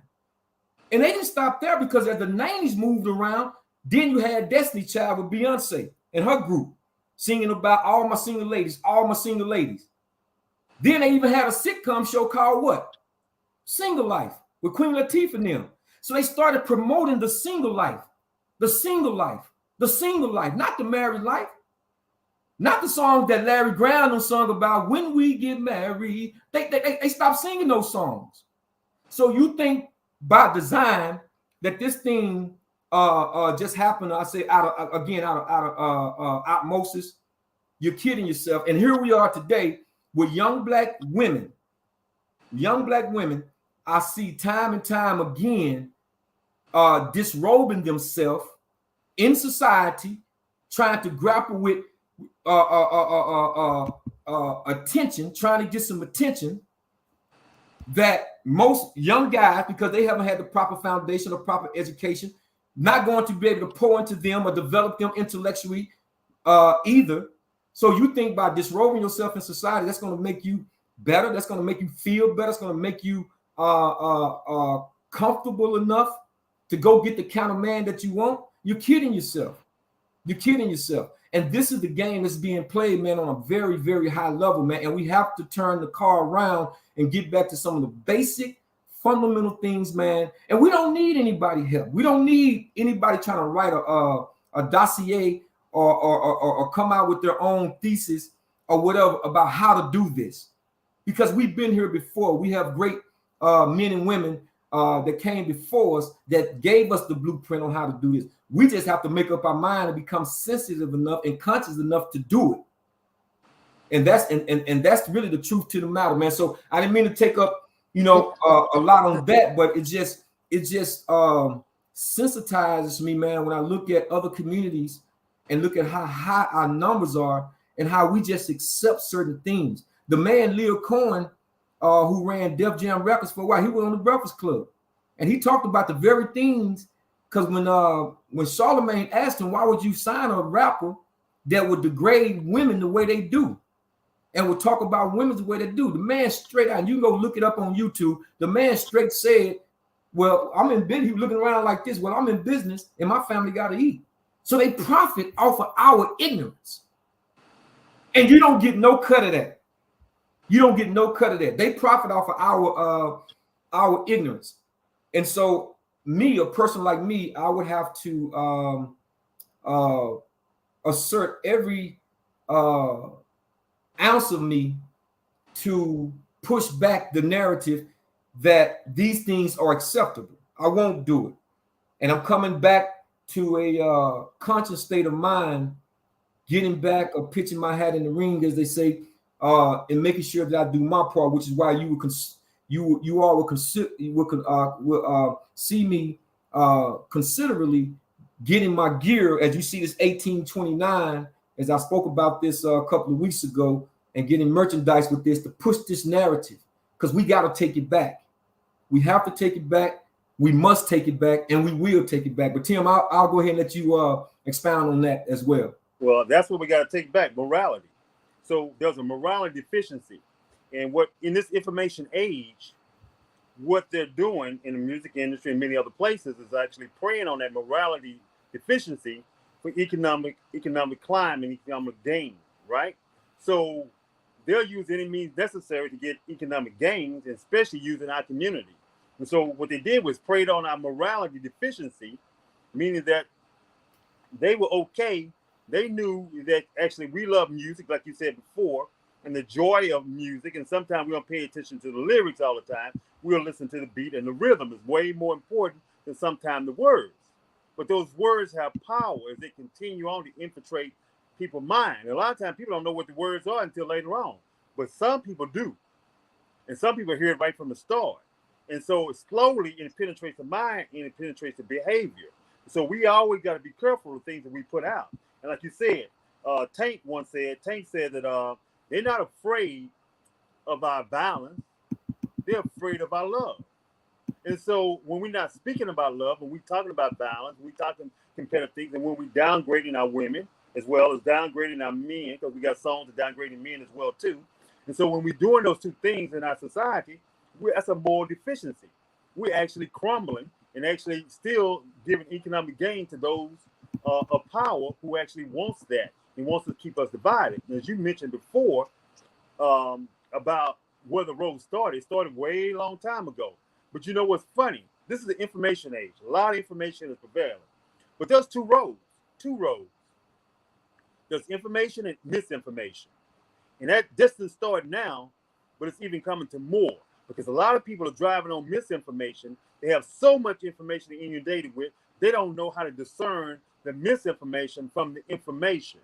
And they didn't stop there, because as the 90s moved around, then you had Destiny Child with Beyonce and her group singing about all my single ladies, all my single ladies. Then they even had a sitcom show called what? Single Life with Queen Latifah and them. So they started promoting the single life, the single life, the single life, not the married life. Not the song that Larry Graham sung about when we get married. They stopped singing those songs. So you think by design that this thing just happened, I say out of osmosis. You're kidding yourself. And here we are today with young black women. I see time and time again disrobing themselves in society, trying to grapple with attention, trying to get some attention that most young guys, because they haven't had the proper foundation or proper education, not going to be able to pour into them or develop them intellectually either. So you think by disrobing yourself in society, that's going to make you better, that's going to make you feel better, it's going to make you comfortable enough to go get the kind of man that you want. You're kidding yourself. You're kidding yourself. And this is the game that's being played, man, on a very, very high level, man. And we have to turn the car around and get back to some of the basic, fundamental things, man. And we don't need anybody help. We don't need anybody trying to write a dossier or come out with their own thesis or whatever about how to do this. Because we've been here before. We have great men and women that came before us that gave us the blueprint on how to do this. We just have to make up our mind and become sensitive enough and conscious enough to do it. And that's really the truth to the matter, man. So I didn't mean to take up, a lot on that, but it just sensitizes me, man, when I look at other communities and look at how high our numbers are and how we just accept certain things. The man Lil Cohen, who ran Def Jam Records for a while, he was on the Breakfast Club, and he talked about the very things. Because when Charlemagne asked him, why would you sign a rapper that would degrade women the way they do and would talk about women the way they do, the man straight out, and you can go look it up on YouTube, the man straight said, well, I'm in business. He was looking around like this. Well, I'm in business and my family got to eat. So they profit off of our ignorance. And you don't get no cut of that. You don't get no cut of that. They profit off of our ignorance. And so me, a person like me, I would have to assert every ounce of me to push back the narrative that these things are acceptable. I won't do it. And I'm coming back to a conscious state of mind, getting back or pitching my hat in the ring, as they say, and making sure that I do my part, which is why you all will see me considerably getting my gear, as you see this 1829, as I spoke about this a couple of weeks ago, and getting merchandise with this to push this narrative, because we got to take it back. We have to take it back. We must take it back, and we will take it back. But Tim, I'll go ahead and let you expound on that as well.
Well, that's what we got to take back: morality. So there's a morality deficiency, and what in this information age, what they're doing in the music industry and many other places is actually preying on that morality deficiency for economic climb and economic gain, right? So they'll use any means necessary to get economic gains, especially using our community. And so what they did was preyed on our morality deficiency, meaning that they were okay. They knew that actually we love music, like you said before, and the joy of music. And sometimes we don't pay attention to the lyrics all the time. We'll listen to the beat, and the rhythm is way more important than sometimes the words. But those words have power as they continue on to infiltrate people's mind. And a lot of times people don't know what the words are until later on. But some people do. And some people hear it right from the start. And so slowly it penetrates the mind and it penetrates the behavior. So we always got to be careful of things that we put out. And like you said, Tank said that they're not afraid of our violence. They're afraid of our love. And so when we're not speaking about love, when we're talking about violence, we're talking competitive things, and when we're downgrading our women as well as downgrading our men, because we got songs of downgrading men as well too. And so when we're doing those two things in our society, that's a moral deficiency. We're actually crumbling and actually still giving economic gain to those of power who actually wants that and wants to keep us divided. And as you mentioned before about where the road started, it started way long time ago. But you know what's funny? This is the information age. A lot of information is prevailing. But there's two roads. There's information and misinformation. And that distance started now, but it's even coming to more. Because a lot of people are driving on misinformation. They have so much information to inundate with, they don't know how to discern the misinformation from the information.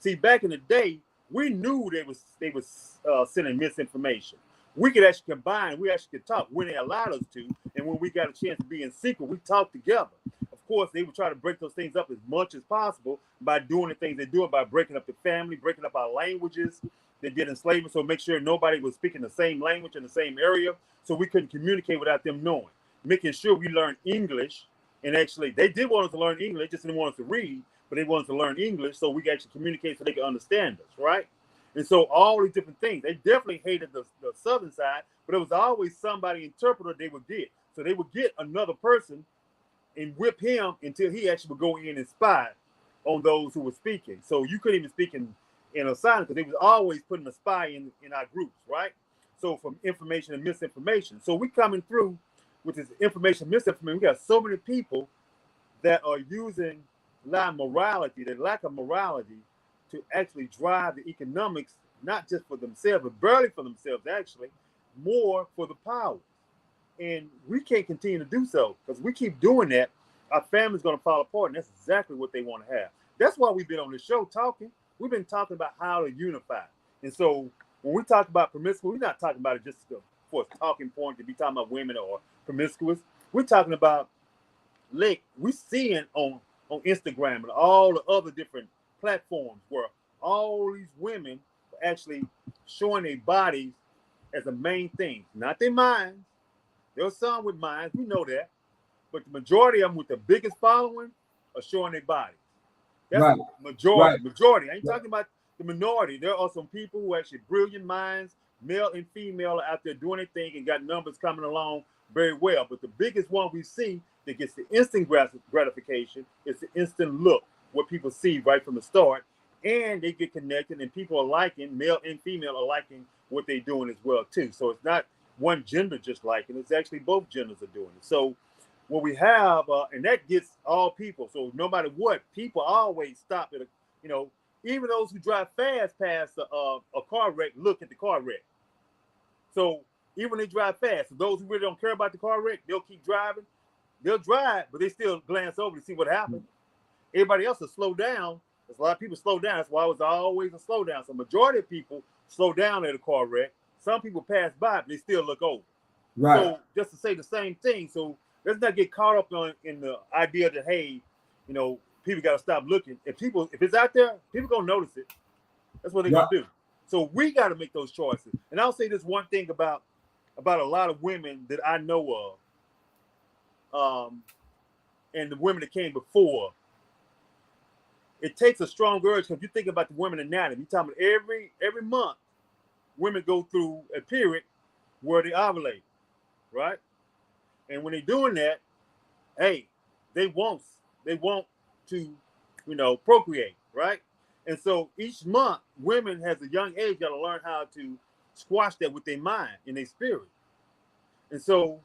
See, back in the day, we knew they was sending misinformation. We could actually combine, we actually could talk when they allowed us to, and when we got a chance to be in secret, we talked together. Of course, they would try to break those things up as much as possible by doing the things they do, by breaking up the family, breaking up our languages. They did enslavement, so make sure nobody was speaking the same language in the same area, so we couldn't communicate without them knowing. Making sure we learn English, and actually, they did want us to learn English, just didn't want us to read, but they wanted us to learn English so we could actually communicate so they could understand us, right? And so all these different things, they definitely hated the southern side, but there was always somebody interpreter they would get. So they would get another person and whip him until he actually would go in and spy on those who were speaking. So you couldn't even speak in a silence because they was always putting a spy in our groups, right? So from information and misinformation. So we coming through with this information, misinformation. We got so many people that are using lack of morality to actually drive the economics, not just for themselves, but barely for themselves, actually, more for the powers. And we can't continue to do so because we keep doing that, our family's going to fall apart, and that's exactly what they want to have. That's why we've been on the show talking. We've been talking about how to unify. And so when we talk about promiscuous, we're not talking about it just for a talking point to be talking about women or promiscuous. We're talking about, like, we're seeing on Instagram and all the other different platforms where all these women are actually showing their bodies as a main thing, not their minds. There's some with minds, we know that, but the majority of them with the biggest following are showing their bodies. That's right. The majority. Right. Majority. I ain't talking about the minority. There are some people who actually brilliant minds, male and female, are out there doing their thing and got numbers coming along very well. But the biggest one we see that gets the instant gratification is the instant look, what people see right from the start, and they get connected, and people are liking, male and female are liking what they're doing as well too. So it's not one gender just liking, it's actually both genders are doing it. So what we have, and that gets all people. So no matter what, people always stop at even those who drive fast past a car wreck, look at the car wreck. So even when they drive fast, so those who really don't care about the car wreck, they'll keep driving. They'll drive, but they still glance over to see what happened. Everybody else will slow down. There's a lot of people slow down. That's why it was always a slowdown. So majority of people slow down at a car wreck. Some people pass by, but they still look over. Right. So just to say the same thing. So let's not get caught up in the idea that, hey, people got to stop looking. If it's out there, people gonna notice it. That's what they're gonna do. So we got to make those choices. And I'll say this one thing about a lot of women that I know of, and the women that came before. It takes a strong urge because you think about the women anatomy. You're talking about every month, women go through a period where they ovulate, right? And when they're doing that, hey, they want to procreate, right? And so each month, women has a young age got to learn how to squash that with their mind and their spirit. And so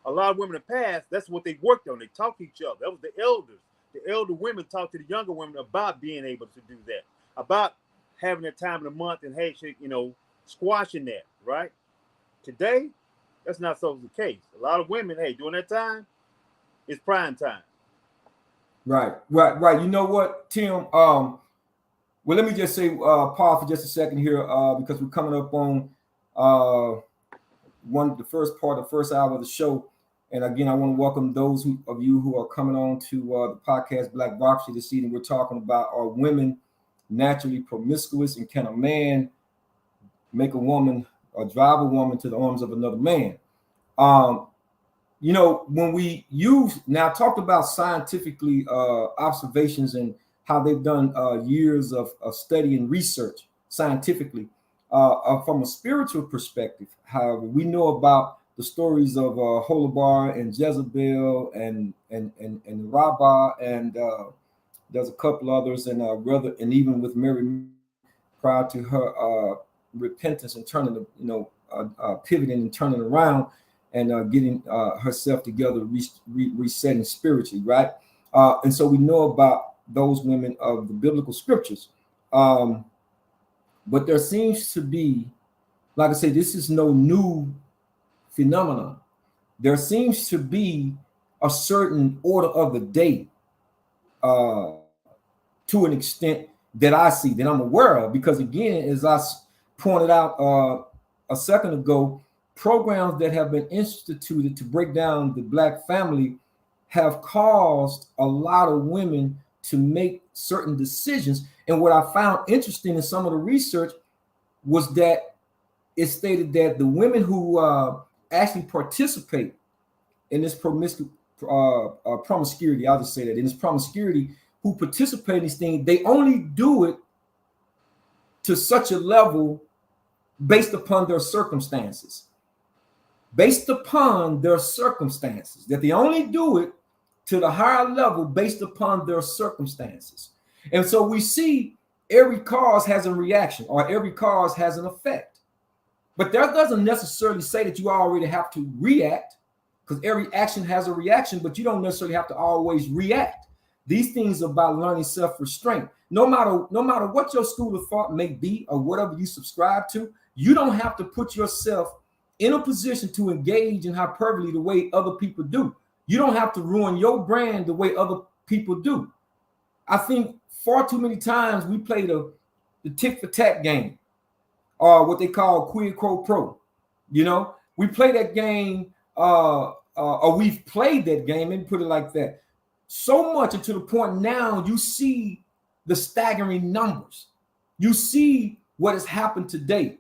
a lot of women in the past, that's what they worked on. They talk to each other. That was the elders. The elder women talk to the younger women about being able to do that, about having that time of the month and, hey, squashing that, right? Today, that's not so the case. A lot of women, hey, during that time, it's prime time.
Right. You know what, Tim? Well, let me just say, Paul, for just a second here, because we're coming up on the first hour of the show. And again, I want to welcome those of you who are coming on to the podcast Blac-Vocracy this evening. We're talking about, are women naturally promiscuous, and can a man make a woman or drive a woman to the arms of another man? When we talked about scientifically observations and how they've done years of study and research scientifically, from a spiritual perspective. However, we know about the stories of Holabar and Jezebel and Rabbah, and there's a couple others, and even with Mary prior to her repentance and turning, pivoting and turning around and getting herself together, resetting spiritually, right? And so we know about those women of the biblical scriptures. But there seems to be, like I say, this is no new phenomenon. There seems to be a certain order of the day to an extent that I see, that I'm aware of, because again, as I pointed out a second ago, programs that have been instituted to break down the Black family have caused a lot of women to make certain decisions. And what I found interesting in some of the research was that it stated that the women who actually participate in this promiscuity, I'll just say that, in this promiscuity, who participate in these things, they only do it to such a level based upon their circumstances. That they only do it to the higher level based upon their circumstances. And so we see every cause has a reaction, or every cause has an effect. But that doesn't necessarily say that you already have to react, because every action has a reaction, but you don't necessarily have to always react. These things are about learning self-restraint. No matter what your school of thought may be, or whatever you subscribe to, you don't have to put yourself in a position to engage in hyperbole the way other people do. You don't have to ruin your brand the way other people do. I think far too many times we play the tit for tat game, or what they call quid pro quo. We play that game, or we've played that game, and put it like that, so much, and to the point now you see the staggering numbers. You see what has happened today.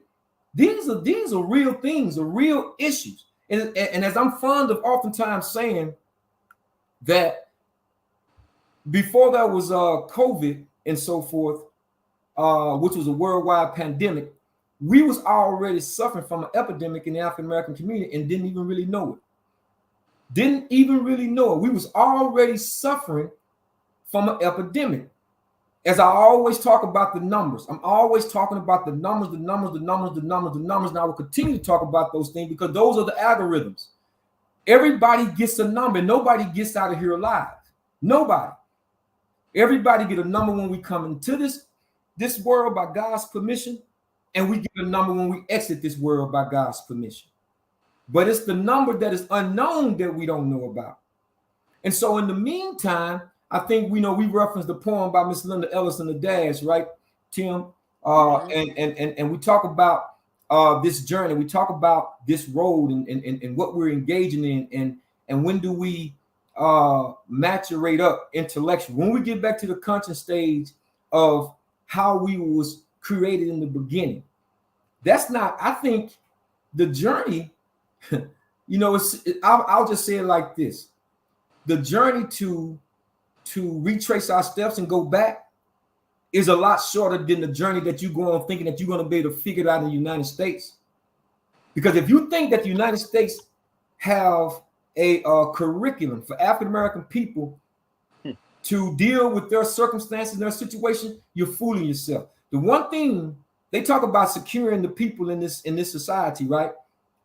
These are real things, are real issues. And as I'm fond of oftentimes saying, that before there was COVID and so forth, which was a worldwide pandemic, we was already suffering from an epidemic in the African American community and didn't even really know it. We was already suffering from an epidemic. As I always talk about the numbers, I'm always talking about the numbers, and I will continue to talk about those things because those are the algorithms. Everybody gets a number. Nobody gets out of here alive. Nobody. Everybody get a number when we come into this world by God's permission, and we get a number when we exit this world by God's permission. But it's the number that is unknown that we don't know about. And so in the meantime, I think we referenced the poem by Miss Linda Ellis and the Dash, right, Tim? And we talk about this journey. We talk about this road and what we're engaging in, and when do we maturate up intellectually? When we get back to the conscious stage of how we was created in the beginning. That's not, I think, the journey. I'll just say it like this: the journey to retrace our steps and go back is a lot shorter than the journey that you go on thinking that you're going to be able to figure it out in the United States. Because if you think that the United States have a curriculum for African American people to deal with their circumstances, their situation, you're fooling yourself. The one thing they talk about securing the people in this society, right?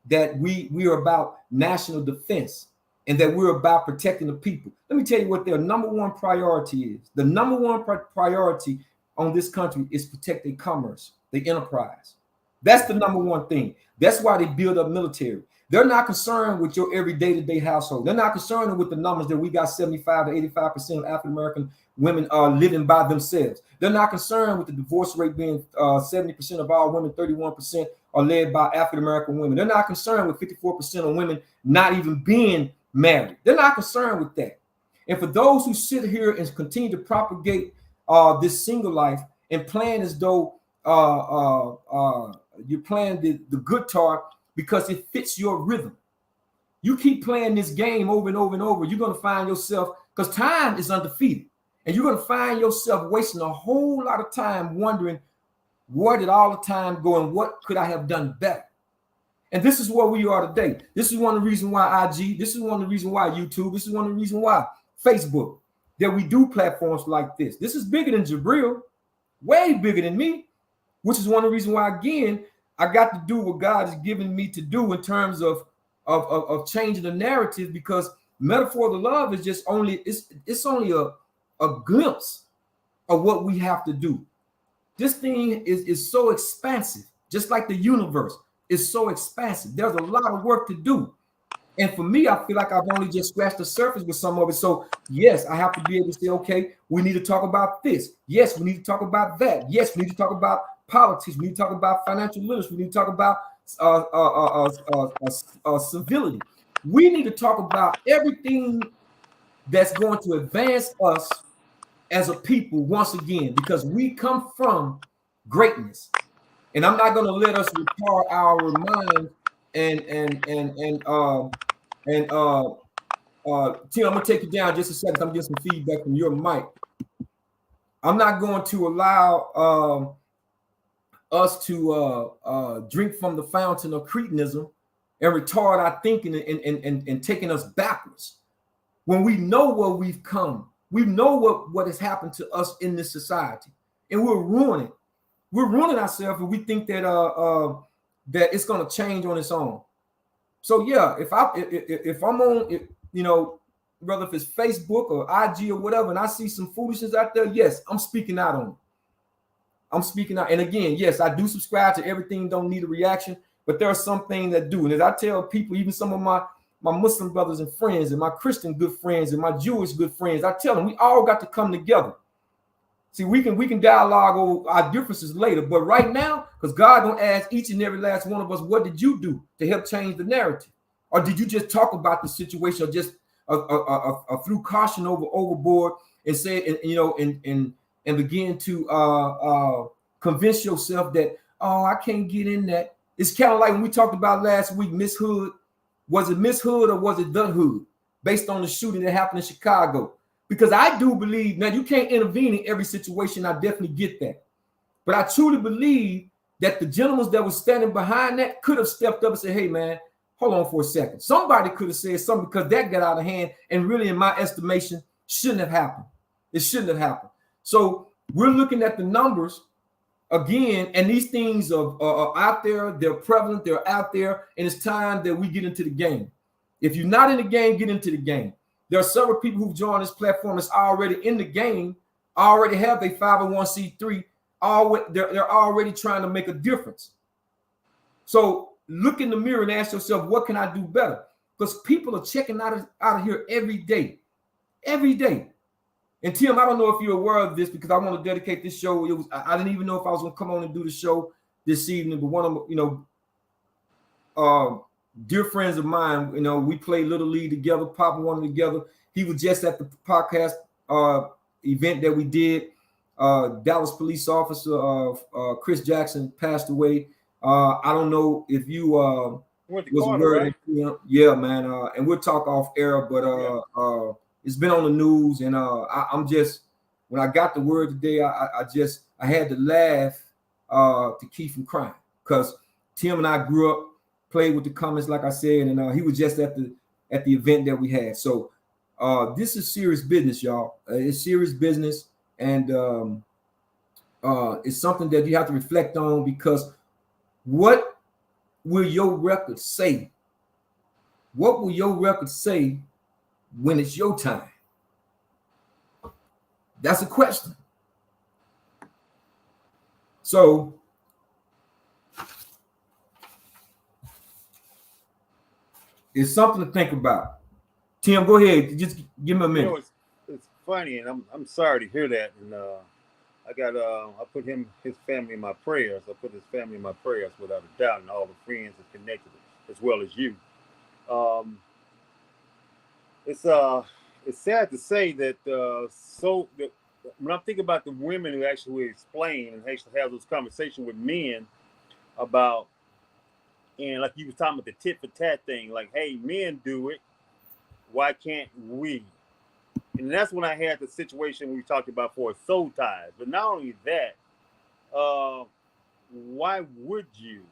That we are about national defense and that we're about protecting the people. Let me tell you what their number one priority is. The number one priority on this country is protecting commerce, the enterprise. That's the number one thing. That's why they build up military. They're not concerned with your every day-to-day household. They're not concerned with the numbers that we got 75 to 85% of African-American women are living by themselves. They're not concerned with the divorce rate being 70% of all women, 31% are led by African-American women. They're not concerned with 54% of women not even being married. They're not concerned with that. And for those who sit here and continue to propagate this single life and plan as though you're playing the guitar because it fits your rhythm. You keep playing this game over and over and over, you're going to find yourself, because time is undefeated, and you're going to find yourself wasting a whole lot of time wondering, where did all the time go and what could I have done better? And this is where we are today. This is one of the reasons why IG, this is one of the reasons why YouTube, this is one of the reasons why Facebook, that we do platforms like this. This is bigger than Jibreel, way bigger than me, which is one of the reasons why, again, I got to do what God has given me to do in terms of changing the narrative, because metaphor of the love is just only, it's only a glimpse of what we have to do. This thing is so expansive, just like the universe is so expansive. There's a lot of work to do. And for me, I feel like I've only just scratched the surface with some of it. So yes, I have to be able to say, okay, we need to talk about this. Yes, we need to talk about that. Yes, we need to talk about politics. We need to talk about financial literacy. We need to talk about civility. We need to talk about everything that's going to advance us as a people once again, because we come from greatness. And I'm not going to let us retard our minds and Tim, I'm gonna take you down just a second. I'm getting some feedback from your mic. I'm not going to allow us to drink from the fountain of cretinism and retard our thinking and taking us backwards. When we know where we've come, we know what has happened to us in this society, and we're ruining ourselves, and we think that that it's going to change on its own. So yeah, if I'm on, you know, whether if it's Facebook or IG or whatever, and I see some foolishness out there, yes, I'm speaking out on it. I'm speaking out. And again, yes, I do subscribe to everything, don't need a reaction, but there are some things that do. And as I tell people, even some of my Muslim brothers and friends and my Christian good friends and my Jewish good friends, I tell them we all got to come together. See, we can dialogue over our differences later, but right now, because God gonna ask each and every last one of us, what did you do to help change the narrative? Or did you just talk about the situation, or just threw caution overboard and say, and begin to convince yourself that, oh, I can't get in that. It's kind of like when we talked about last week, Miss Hood. Was it Miss Hood or was it the Hood? Based on the shooting that happened in Chicago. Because I do believe, now you can't intervene in every situation, I definitely get that. But I truly believe that the gentlemen that was standing behind that could have stepped up and said, hey man, hold on for a second. Somebody could have said something, because that got out of hand, and really in my estimation, shouldn't have happened. It shouldn't have happened. So we're looking at the numbers again, and these things are out there, they're prevalent, they're out there, and it's time that we get into the game. If you're not in the game, get into the game. There are several people who've joined this platform that's already in the game, already have their 501c3, they're already trying to make a difference. So look in the mirror and ask yourself, what can I do better? Because people are checking out of here every day. Every day. And Tim, I don't know if you're aware of this, because I want to dedicate this show. I didn't even know if I was going to come on and do the show this evening, but one of dear friends of mine, we played Little League together, Papa One together. He was just at the podcast event that we did. Dallas police officer Chris Jackson passed away. I don't know if you was aware of him. Yeah, man. And we'll talk off air, but it's been on the news, and I'm just, when I got the word today, I had to laugh to keep from crying, because Tim and I grew up, played with the comments, like I said, and he was just at the event that we had. So This is serious business, y'all. It's serious business, and it's something that you have to reflect on, because what will your record say? What will your record say when it's your time? That's a question. So it's something to think about. Tim, go ahead. Just give me a minute.
You know, it's funny, and I'm sorry to hear that. And I put his family in my prayers. I put his family in my prayers without a doubt, and all the friends that connected, as well as you. It's sad to say that when I think about the women who actually explain and actually have those conversations with men about, and like you was talking about the tit for tat thing, like, hey, men do it, why can't we? And that's when I had the situation we talked about for soul ties. But not only that, why would you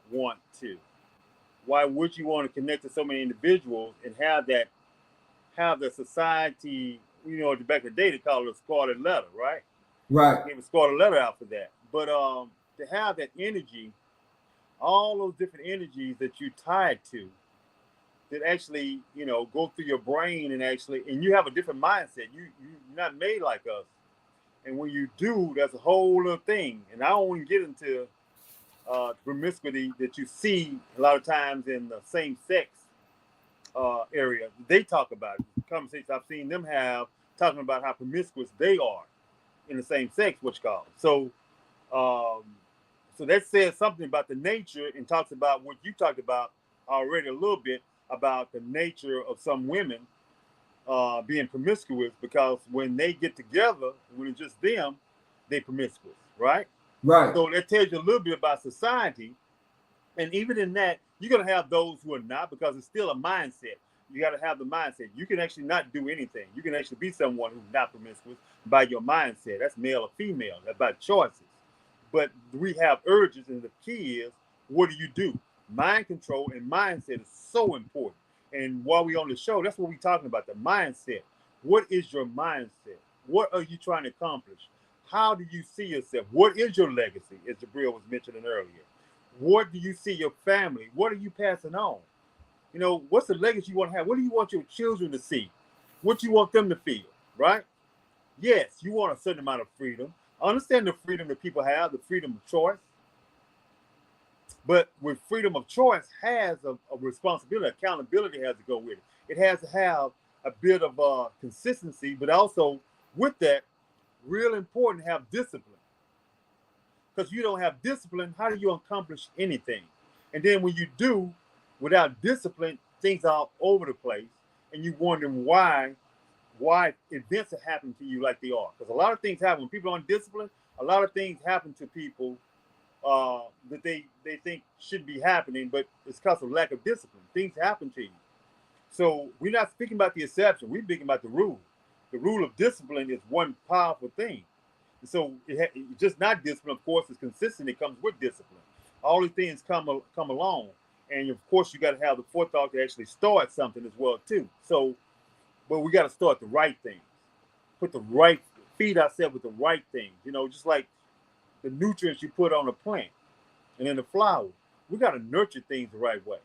want to? Why would you want to connect to so many individuals and have the society, back in the day they call it a scarlet letter, right?
Right.
They gave a scarlet letter out for that. But to have that energy, all those different energies that you tied to, that actually, go through your brain and you have a different mindset. You're not made like us. And when you do, that's a whole other thing. And I don't want to get into promiscuity that you see a lot of times in the same sex area. They talk about it. Conversations I've seen them have talking about how promiscuous they are in the same sex, what you call it. So that says something about the nature and talks about what you talked about already a little bit about the nature of some women being promiscuous, because when they get together, when it's just them, they promiscuous, right?
Right.
So that tells you a little bit about society. And even in that, you're going to have those who are not, because it's still a mindset. You got to have the mindset. You can actually not do anything. You can actually be someone who's not promiscuous by your mindset. That's male or female. That's by choices. But we have urges, and the key is, what do you do? Mind control and mindset is so important. And while we're on the show, that's what we're talking about, the mindset. What is your mindset? What are you trying to accomplish? How do you see yourself? What is your legacy, as Jibreel was mentioning earlier? What do you see your family? What are you passing on? What's the legacy you want to have? What do you want your children to see? What do you want them to feel, right? Yes, you want a certain amount of freedom. I understand the freedom that people have, the freedom of choice. But with freedom of choice has a responsibility, accountability has to go with it. It has to have a bit of consistency, but also with that, real important to have discipline. Because you don't have discipline, how do you accomplish anything? And then when you do, without discipline, things are all over the place, and you're wondering why events are happening to you like they are. Because a lot of things happen when people aren't disciplined. A lot of things happen to people that they think should be happening, but it's because of lack of discipline. Things happen to you. So we're not speaking about the exception. We're speaking about the rule. The rule of discipline is one powerful thing. And so it's just not discipline, of course, it's consistent. It comes with discipline. All these things come along. And of course, you got to have the forethought to actually start something as well, too. So, but we got to start the right things. Feed ourselves with the right things. Just like the nutrients you put on a plant and in the flower, we got to nurture things the right way.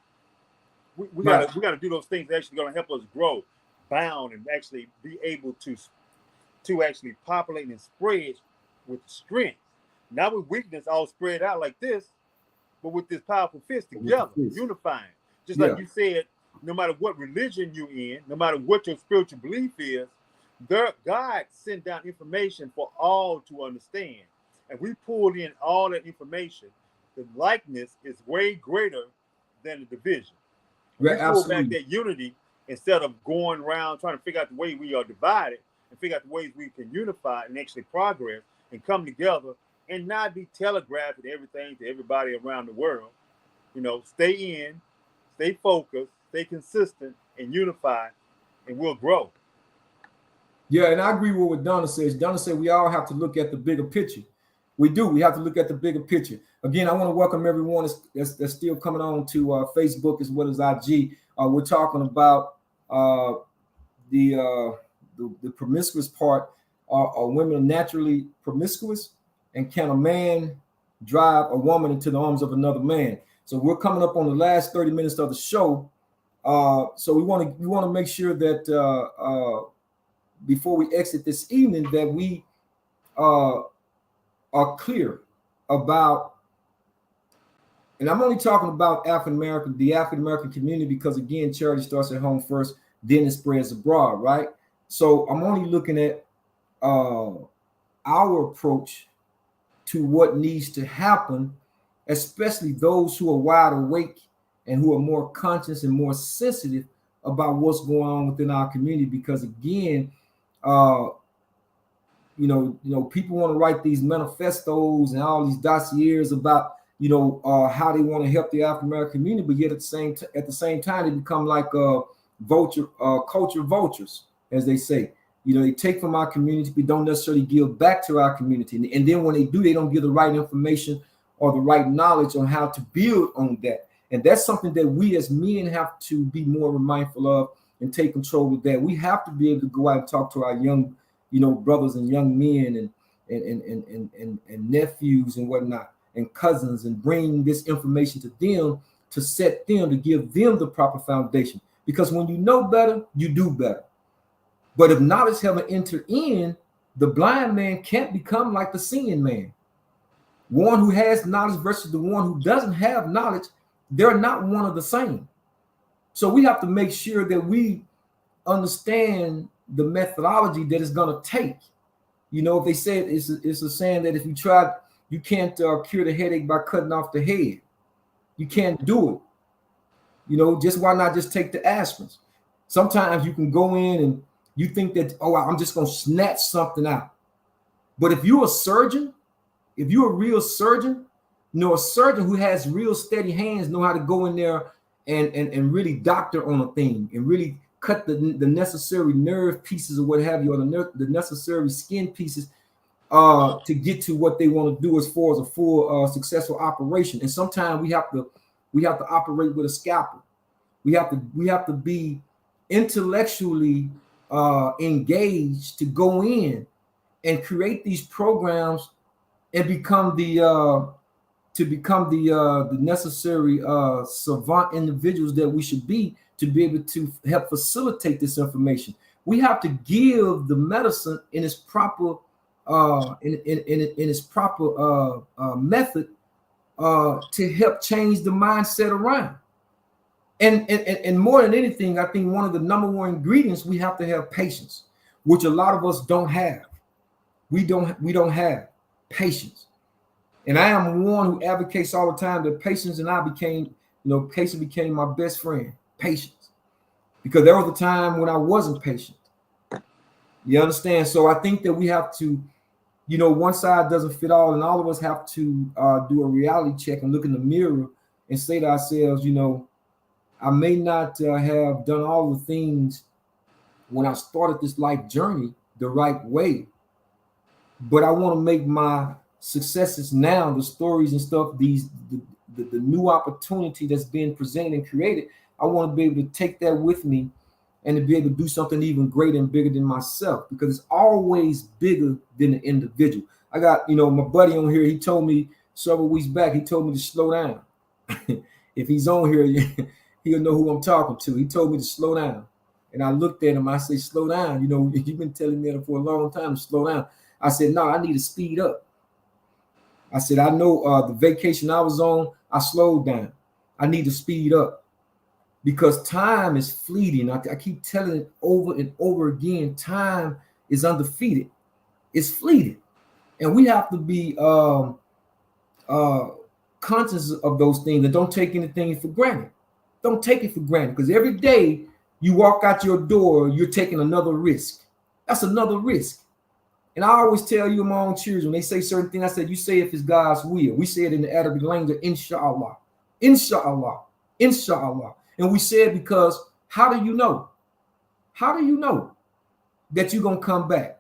We got to do those things that actually going to help us grow, bound, and actually be able to actually populate and spread with strength, not with weakness all spread out like this, but with this powerful fist together, unifying. Just like you said, no matter what religion you're in, no matter what your spiritual belief is, God sent down information for all to understand. And we pulled in all that information. The likeness is way greater than the division. We pull back that unity instead of going around trying to figure out the way we are divided and figure out the ways we can unify and actually progress and come together and not be telegraphing everything to everybody around the world. Stay in, stay focused, stay consistent, and unify, and we'll grow.
Yeah, and I agree with what Donna says. Donna said we all have to look at the bigger picture. We do. We have to look at the bigger picture. Again, I want to welcome everyone that's still coming on to Facebook as well as IG. We're talking about the promiscuous part, are women naturally promiscuous, and can a man drive a woman into the arms of another man? So we're coming up on the last 30 minutes of the show. So we want to make sure that before we exit this evening, that we are clear about, and I'm only talking about the African American community, because again, charity starts at home first, then it spreads abroad, right? So I'm only looking at our approach to what needs to happen, especially those who are wide awake and who are more conscious and more sensitive about what's going on within our community. Because again, people want to write these manifestos and all these dossiers about, how they want to help the African American community, but yet at the same time, they become like culture vultures, as they say. They take from our community, but don't necessarily give back to our community. And then when they do, they don't give the right information or the right knowledge on how to build on that. And that's something that we as men have to be more mindful of and take control with that. We have to be able to go out and talk to our young, brothers and young men and nephews and whatnot, and cousins, and bring this information to them, to set them, to give them the proper foundation. Because when you know better, you do better. But if knowledge haven't entered in, the blind man can't become like the seeing man. One who has knowledge versus the one who doesn't have knowledge, they're not one of the same. So we have to make sure that we understand the methodology that it's going to take. If they say it's a saying that if you try, you can't cure the headache by cutting off the head. You can't do it. Just why not just take the aspirins? Sometimes you can go in and you think that, I'm just going to snatch something out. But if you're a surgeon, if you're a real surgeon, a surgeon who has real steady hands know how to go in there and really doctor on a thing and really cut the necessary nerve pieces or what have you, or the necessary skin pieces to get to what they want to do as far as a full successful operation. And sometimes we have to operate with a scalpel. We have to be intellectually engaged to go in and create these programs and become the necessary savant individuals that we should be, to be able to help facilitate this information. We have to give the medicine in its proper method to help change the mindset around. And more than anything, I think one of the number one ingredients, we have to have patience, which a lot of us don't have. We don't have patience. And I am one who advocates all the time that patience, and patience became my best friend. Patience. Because there was a time when I wasn't patient. You understand? So I think that we have to, one side doesn't fit all, and all of us have to do a reality check and look in the mirror and say to ourselves, I may not have done all the things when I started this life journey the right way, but I want to make my successes now, the stories and stuff, the new opportunity that's being presented and created, I want to be able to take that with me and to be able to do something even greater and bigger than myself, because it's always bigger than the individual. I got, my buddy on here, he told me several weeks back, he told me to slow down. If he's on here, he'll know who I'm talking to. He told me to slow down. And I looked at him, I said, slow down. You've been telling me that for a long time, to slow down. I said, no, I need to speed up. I said, I know the vacation I was on, I slowed down. I need to speed up, because time is fleeting. I keep telling it over and over again. Time is undefeated. It's fleeting. And we have to be conscious of those things and don't take anything for granted. Don't take it for granted, because every day you walk out your door, you're taking another risk. That's another risk. And I always tell you, my own children, when they say certain things, I said, you say if it's God's will. We say it in the Arabic language, inshallah, inshallah, inshallah. And we say it because how do you know? How do you know that you're going to come back?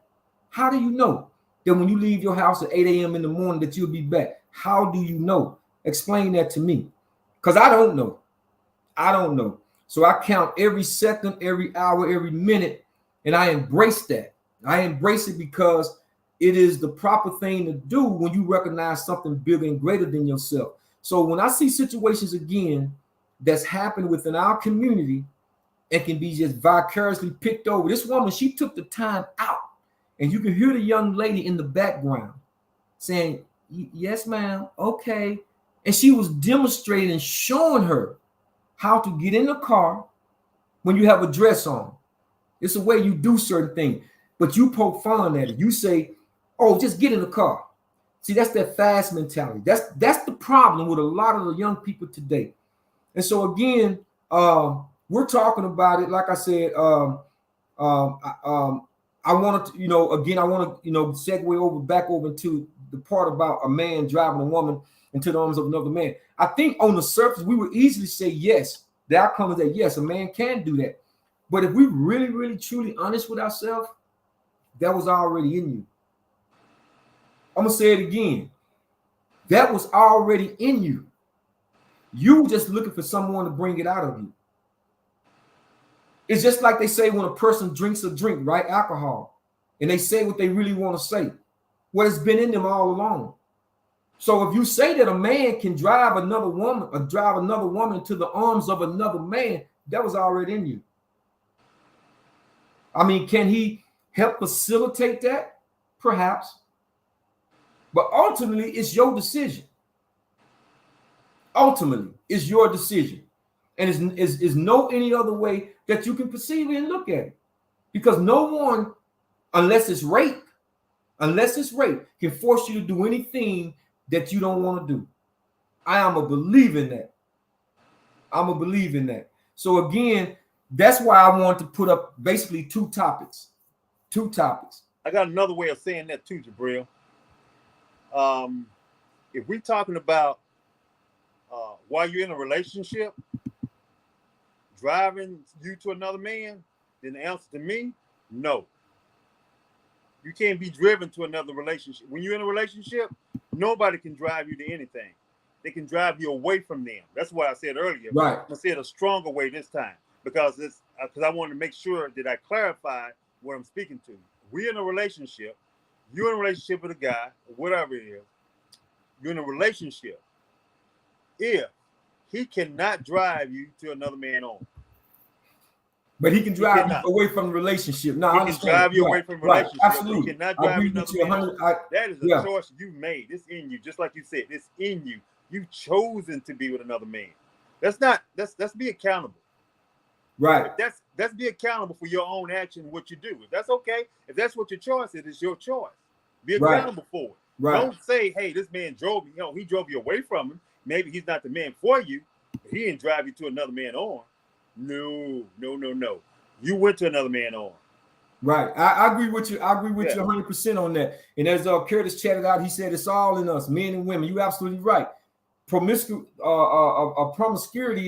How do you know that when you leave your house at 8 a.m. in the morning that you'll be back? How do you know? Explain that to me, because I don't know. I don't know. So I count every second, every hour, every minute And I embrace that. I embrace it because it is the proper thing to do when you recognize something bigger and greater than yourself. So when I see situations again that's happened within our community and can be just vicariously picked over. This woman, she took the time out, and you can hear the young lady in the background saying, yes, ma'am, okay. And she was demonstrating and showing her how to get in the car when you have a dress on. It's a way you do certain things, but you poke fun at it. You say, oh, just get in the car. See, that's that fast mentality. That's the problem with a lot of the young people today. And so again, we're talking about it. Like I said, I wanted to, I want to, segue back over into the part about a man driving a woman into the arms of another man. I think on the surface, we would easily say yes. The outcome is that yes, a man can do that. But if we really, really, truly honest with ourselves, that was already in you. I'm going to say it again. That was already in you. You were just looking for someone to bring it out of you. It's just like they say when a person drinks a drink, right? Alcohol. And they say what they really want to say. Well, it's been in them all along. So if you say that a man can drive another woman to the arms of another man, that was already in you. I mean, can he help facilitate that? Perhaps. But ultimately, it's your decision. Ultimately, it's your decision. And is no any other way that you can perceive it and look at it. Because no one, unless it's rape, can force you to do anything that you don't want to do. I am a believer in that. So again, that's why I want to put up basically two topics.
I got another way of saying that too, Jibreel. If we're talking about while you're in a relationship, driving you to another man, then the answer to me, no. You can't be driven to another relationship. When you're in a relationship, nobody can drive you to anything. They can drive you away from them. That's what I said earlier.
Right.
I'm gonna say it a stronger way this time because I wanted to make sure that I clarify what I'm speaking to. We're in a relationship. You're in a relationship with a guy, whatever it is. You're in a relationship. If he cannot drive you to another man on.
But he can drive you away from the relationship. No,
he can drive you away from the relationship.
Absolutely.
He cannot drive you to another man. That is a choice you made. It's in you. Just like you said, it's in you. You've chosen to be with another man. That's be accountable.
Right.
That's be accountable for your own action, what you do. If that's okay, if that's what your choice is, it's your choice. Be accountable for it. Right. Don't say, hey, this man drove me. He drove you away from him. Maybe he's not the man for you, but he didn't drive you to another man on. No. You went to another man on.
Right. I agree with you. I agree with you 100% on that. And as Curtis chatted out, he said it's all in us, men and women. You're absolutely right. Promiscuity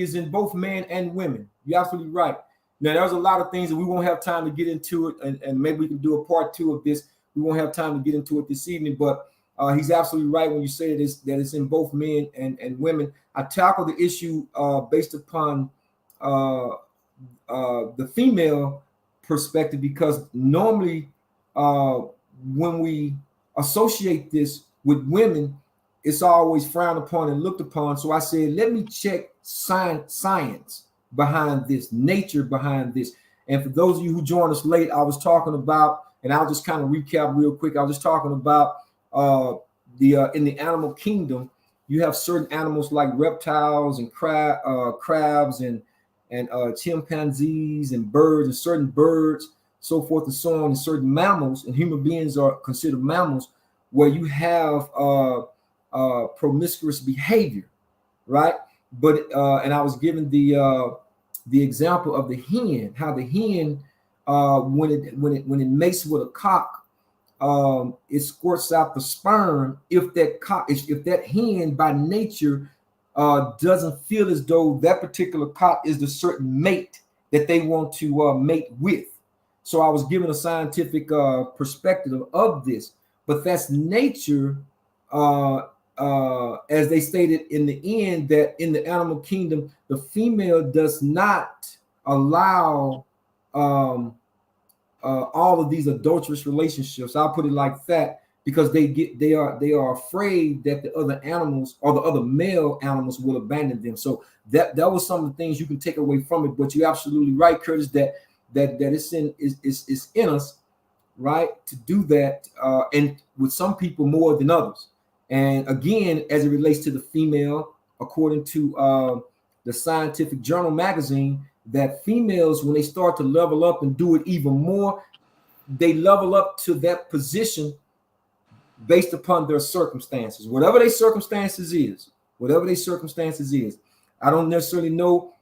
is in both men and women. You're absolutely right. Now, there's a lot of things that we won't have time to get into it, and maybe we can do a part 2 of this. We won't have time to get into it this evening, but he's absolutely right when you say that it's in both men and women. I tackle the issue based upon the female perspective because normally when we associate this with women, it's always frowned upon and looked upon. So I said, let me check science behind this, nature behind this. And for those of you who joined us late, I was talking about, and I'll just kind of recap real quick. I was just talking about in the animal kingdom, you have certain animals like reptiles and crabs and chimpanzees and birds and certain birds, so forth and so on, and certain mammals, and human beings are considered mammals, where you have promiscuous behavior, right? But and I was given the example of the hen, how the hen when it mates with a cock, it squirts out the sperm if that hen by nature doesn't feel as though that particular cock is the certain mate that they want to mate with. So I was given a scientific perspective of this, but that's nature. As they stated in the end, that in the animal kingdom, the female does not allow all of these adulterous relationships. I'll put it like that, because they are afraid that the other animals or the other male animals will abandon them. So that was some of the things you can take away from it. But you're absolutely right, Curtis, that it's in us, right, to do that, and with some people more than others. And again, as it relates to the female, according to the Scientific Journal magazine, that females, when they start to level up and do it even more, they level up to that position based upon their circumstances, whatever their circumstances is. I don't necessarily know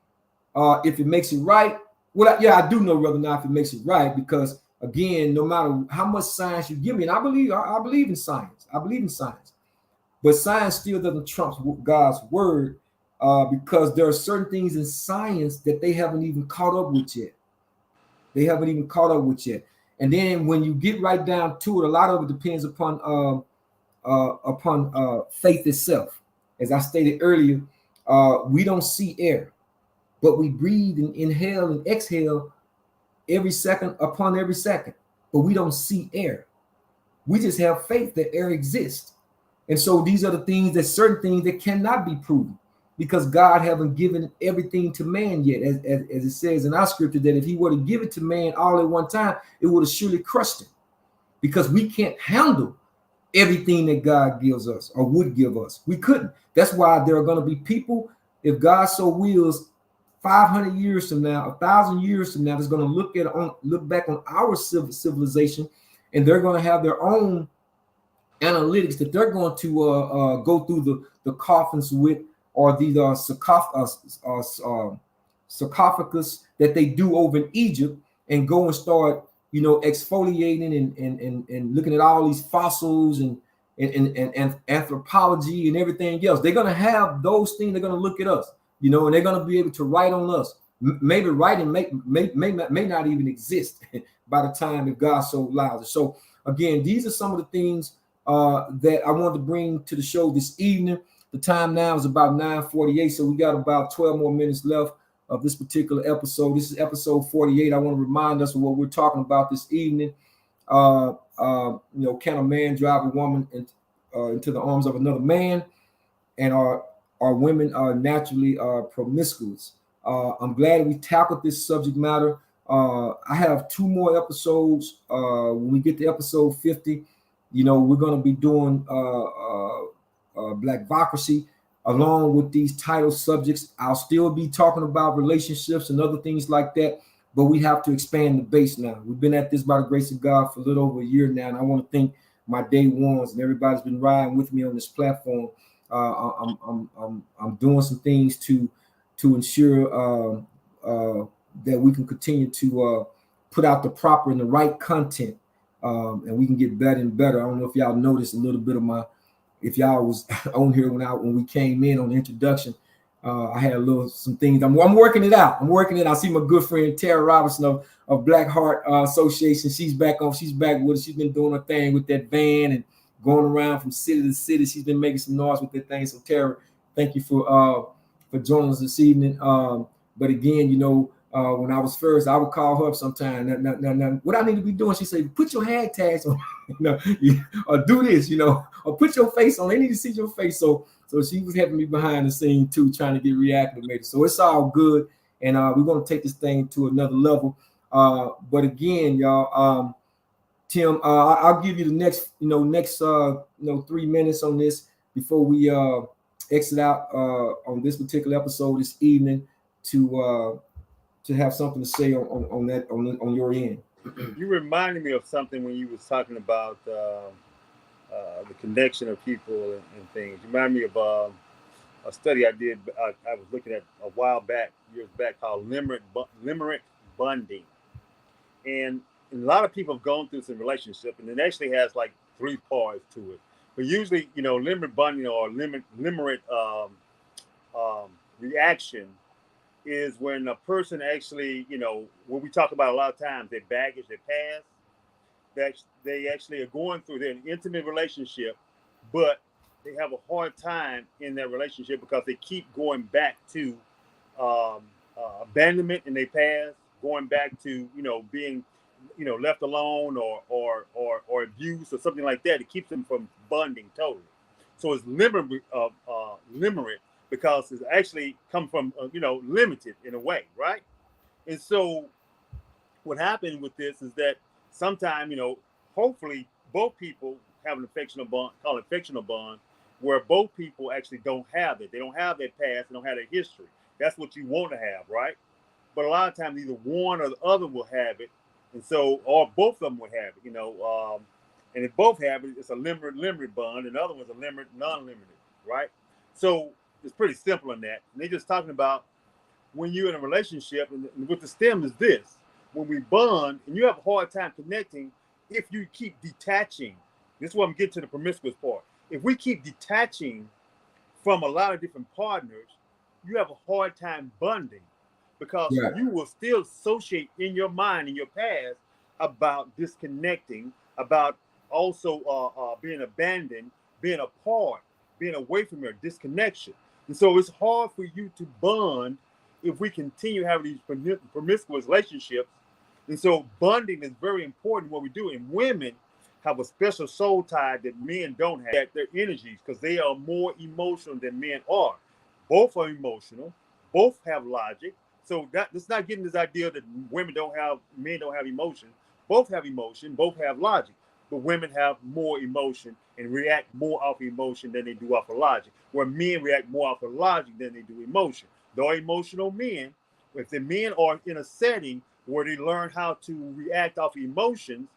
if it makes it right. Well, I do know whether or not if it makes it right, because again, no matter how much science you give me, and I believe in science. But science still doesn't trump God's word, because there are certain things in science that they haven't even caught up with yet. And then when you get right down to it, a lot of it depends upon faith itself. As I stated earlier, we don't see air, but we breathe and inhale and exhale every second, but we don't see air. We just have faith that air exists. And so these are the things, that certain things that cannot be proven, because God haven't given everything to man yet. As it says in our scripture, that if he were to give it to man all at one time, it would have surely crushed him, because we can't handle everything that God gives us or would give us. We couldn't. That's why there are going to be people, if God so wills, 500 years from now, 1,000 years from now, that's going to look back on our civilization, and they're going to have their own analytics that they're going to go through the coffins with, or these sarcophagus that they do over in Egypt, and go and start, exfoliating and looking at all these fossils and anthropology and everything else. They're going to have those things. They're going to look at us, and they're going to be able to write on us. Maybe writing may not even exist by the time, if God so allows it. So again, these are some of the things that I wanted to bring to the show this evening. The time now is about 9:48, so we got about 12 more minutes left of this particular episode. This is episode 48. I want to remind us of what we're talking about this evening. Can a man drive a woman into the arms of another man? And are women naturally promiscuous? I'm glad we tackled this subject matter. I have 2 more episodes. When we get to episode 50, we're going to be doing Blac-Vocracy along with these title subjects. I'll still be talking about relationships and other things like that, but we have to expand the base now. We've been at this by the grace of God for a little over a year now, and I want to thank my day ones and everybody's been riding with me on this platform. I'm doing some things to ensure that we can continue to put out the proper and the right content, and we can get better and better. I don't know if y'all noticed a little bit of if y'all was on here when we came in on the introduction. I had some things. I'm working it out. I see my good friend Tara Robinson of Black Heart Association. She's back with us. She's been doing her thing with that van and going around from city to city. She's been making some noise with that thing. So Tara, thank you for joining us this evening. But again, when I was first, I would call her up sometime. Now, what I need to be doing, she said, put your hashtags on, or do this, or put your face on. They need to see your face. So she was helping me behind the scene too, trying to get reacclimated. So it's all good, and we're going to take this thing to another level. But again, y'all, Tim, I'll give you the next 3 minutes on this before we exit out on this particular episode this evening to have something to say on your end.
You reminded me of something when you was talking about the connection of people and things. You reminded me of a study I did. I was looking at a while back, years back, called limerick bonding, and a lot of people have gone through some relationship, and it actually has like 3 parts to it. But usually, limerick bonding or limerick reaction is when a person actually, what we talk about a lot of times, their baggage, their past, that they actually are going through their intimate relationship, but they have a hard time in that relationship because they keep going back to abandonment in their past, going back to, being left alone or abused or something like that. It keeps them from bonding totally. So it's limerick because it's actually come from limited in a way, right? And so what happened with this is that sometimes, hopefully both people have an affectional bond, called affectional bond, where both people actually don't have it. They don't have their past, they don't have their history. That's what you want to have, right? But a lot of times either one or the other will have it. And so, or both of them would have it, and if both have it, it's a limited bond, and the other one's a limited, non-limited, right? So it's pretty simple in that. And they're just talking about when you're in a relationship, and what the stem is this: when we bond, and you have a hard time connecting, if you keep detaching. This is where I'm getting to the promiscuous part. If we keep detaching from a lot of different partners, you have a hard time bonding, because you will still associate in your mind, in your past, about disconnecting, about also being abandoned, being apart, being away from your disconnection. And so it's hard for you to bond if we continue having these promiscuous relationships. And so bonding is very important what we do. And women have a special soul tie that men don't have, their energies, because they are more emotional than men are. Both are emotional, both have logic. So let's not get in this idea that men don't have emotion. Both have emotion, both have logic. But women have more emotion and react more off emotion than they do off of logic, where men react more off of logic than they do emotion. They're emotional men. If the men are in a setting where they learn how to react off emotions,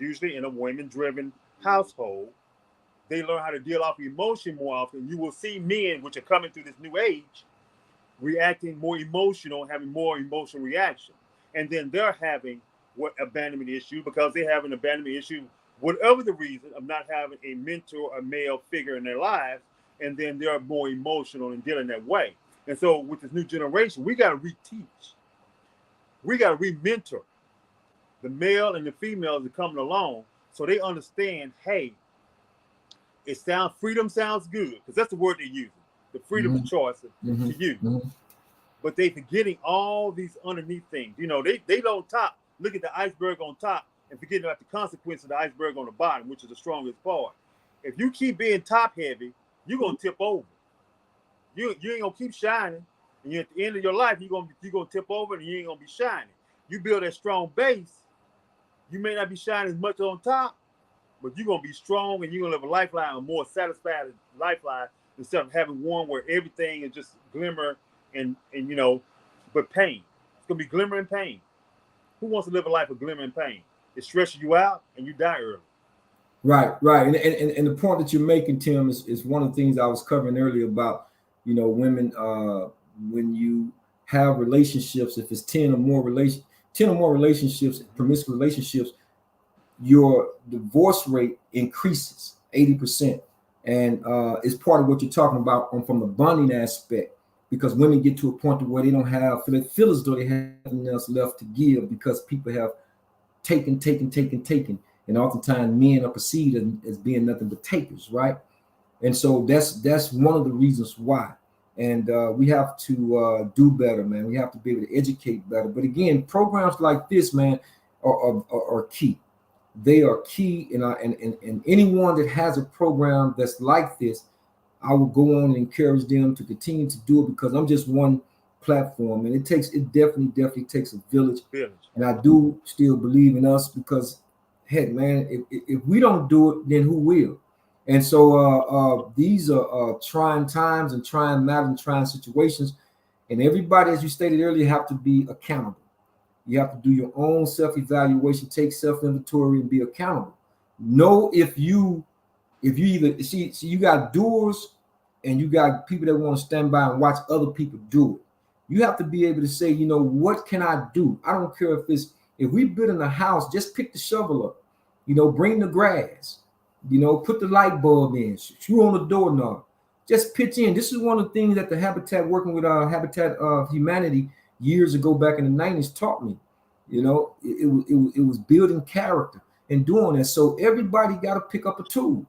usually in a women-driven household, they learn how to deal off emotion more often. You will see men, which are coming through this new age, reacting more emotional, having more emotional reaction. And then they're having abandonment issue, because they have an abandonment issue, whatever the reason of not having a mentor, a male figure in their lives, and then they're more emotional and dealing that way. And so with this new generation, we got to reteach. We got to re-mentor the male and the females that coming along, so they understand, hey, freedom sounds good, because that's the word they're using, the freedom of choice to use. But they forgetting all these underneath things. They don't look at the iceberg on top and forgetting about the consequence of the iceberg on the bottom, which is the strongest part. If you keep being top heavy, you're gonna tip over. You ain't gonna keep shining, and at the end of your life, you're gonna tip over, and you ain't gonna be shining. You build that strong base, you may not be shining as much on top, but you're gonna be strong, and you're gonna live a lifeline, a more satisfied lifeline, instead of having one where everything is just glimmer and but pain. It's gonna be glimmer and pain. Who wants to live a life of glimmer and pain? It stresses you out and you die early.
Right. And the point that you're making, Tim, is one of the things I was covering earlier about, women, when you have relationships, if it's 10 or more relationships, promiscuous relationships, your divorce rate increases 80%. And it's part of what you're talking about from the bonding aspect, because women get to a point where they don't feel as though they have nothing else left to give, because people have taken. And oftentimes men are perceived as being nothing but takers, right? And so that's one of the reasons why. And we have to do better, man. We have to be able to educate better. But again, programs like this, man, are key. They are key. And anyone that has a program that's like this, I will go on and encourage them to continue to do it, because I'm just one platform, and it definitely takes a village. And I do still believe in us, because heck, man, if we don't do it, then who will? And so these are trying times and trying matters and trying situations, and everybody, as you stated earlier, have to be accountable. You have to do your own self-evaluation, take self-inventory, and be accountable. Know if you either see you got doers and you got people that want to stand by and watch other people do it. You have to be able to say, what can I do? I don't care if we build in a house, just pick the shovel up, bring the grass, put the light bulb in, screw on the doorknob, just pitch in. This is one of the things that the Habitat, working with our Habitat of Humanity years ago back in the 90s, taught me. It was building character and doing that. So everybody got to pick up a tool.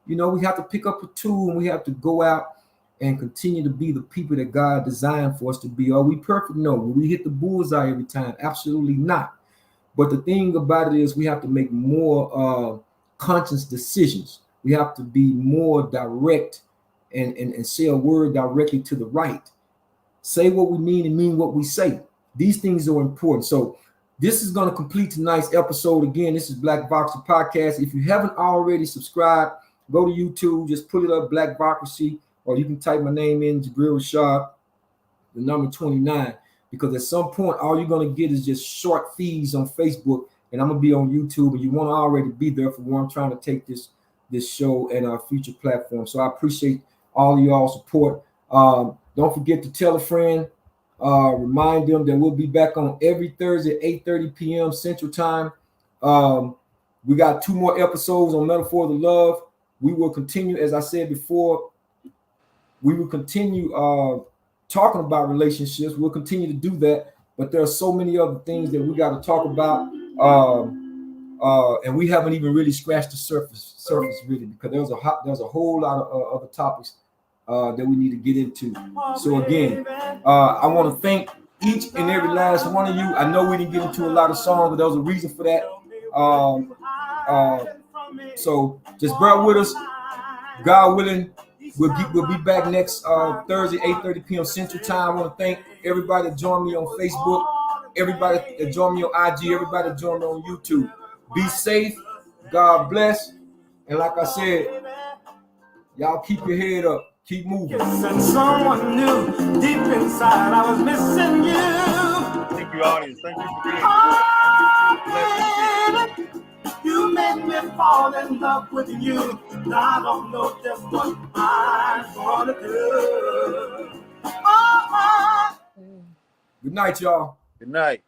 We have to pick up a tool, and we have to go out and continue to be the people that God designed for us to be. Are we perfect? No. Will we hit the bullseye every time? Absolutely not. But the thing about it is we have to make more conscious decisions. We have to be more direct and say a word directly to the right. Say what we mean and mean what we say. These things are important. So this is going to complete tonight's episode. Again, this is Blac-Vocracy Podcast. If you haven't already subscribed, go to YouTube, just put it up, Blac-Vocracy, or you can type my name in, Jibreel Rashad, the number 29, because at some point, all you're going to get is just short feeds on Facebook, and I'm going to be on YouTube, and you want to already be there for where I'm trying to take this show and our future platform. So I appreciate all of y'all's support. Don't forget to tell a friend, remind them that we'll be back on every Thursday at 8:30 p.m. Central Time. We got 2 more episodes on Metaphor of the Love. We will continue, as I said before, we will continue talking about relationships. We'll continue to do that, but there are so many other things that we got to talk about, and we haven't even really scratched the surface really, because there's a whole lot of other topics that we need to get into. So again, I want to thank each and every last one of you. I know we didn't get into a lot of songs, but there was a reason for that. So just bear with us. God willing, we'll be back next Thursday, 8:30 p.m. Central Time. I want to thank everybody that joined me on Facebook, everybody that joined me on IG, everybody that joined me on YouTube. Be safe. God bless. And like I said, y'all keep your head up. Keep moving.
And someone knew deep inside I was missing you.
Thank you, audience. Thank you for being
here. Baby, you made me fall in love with you. Now I don't know just what I'm gonna do.
Good night, y'all.
Good night.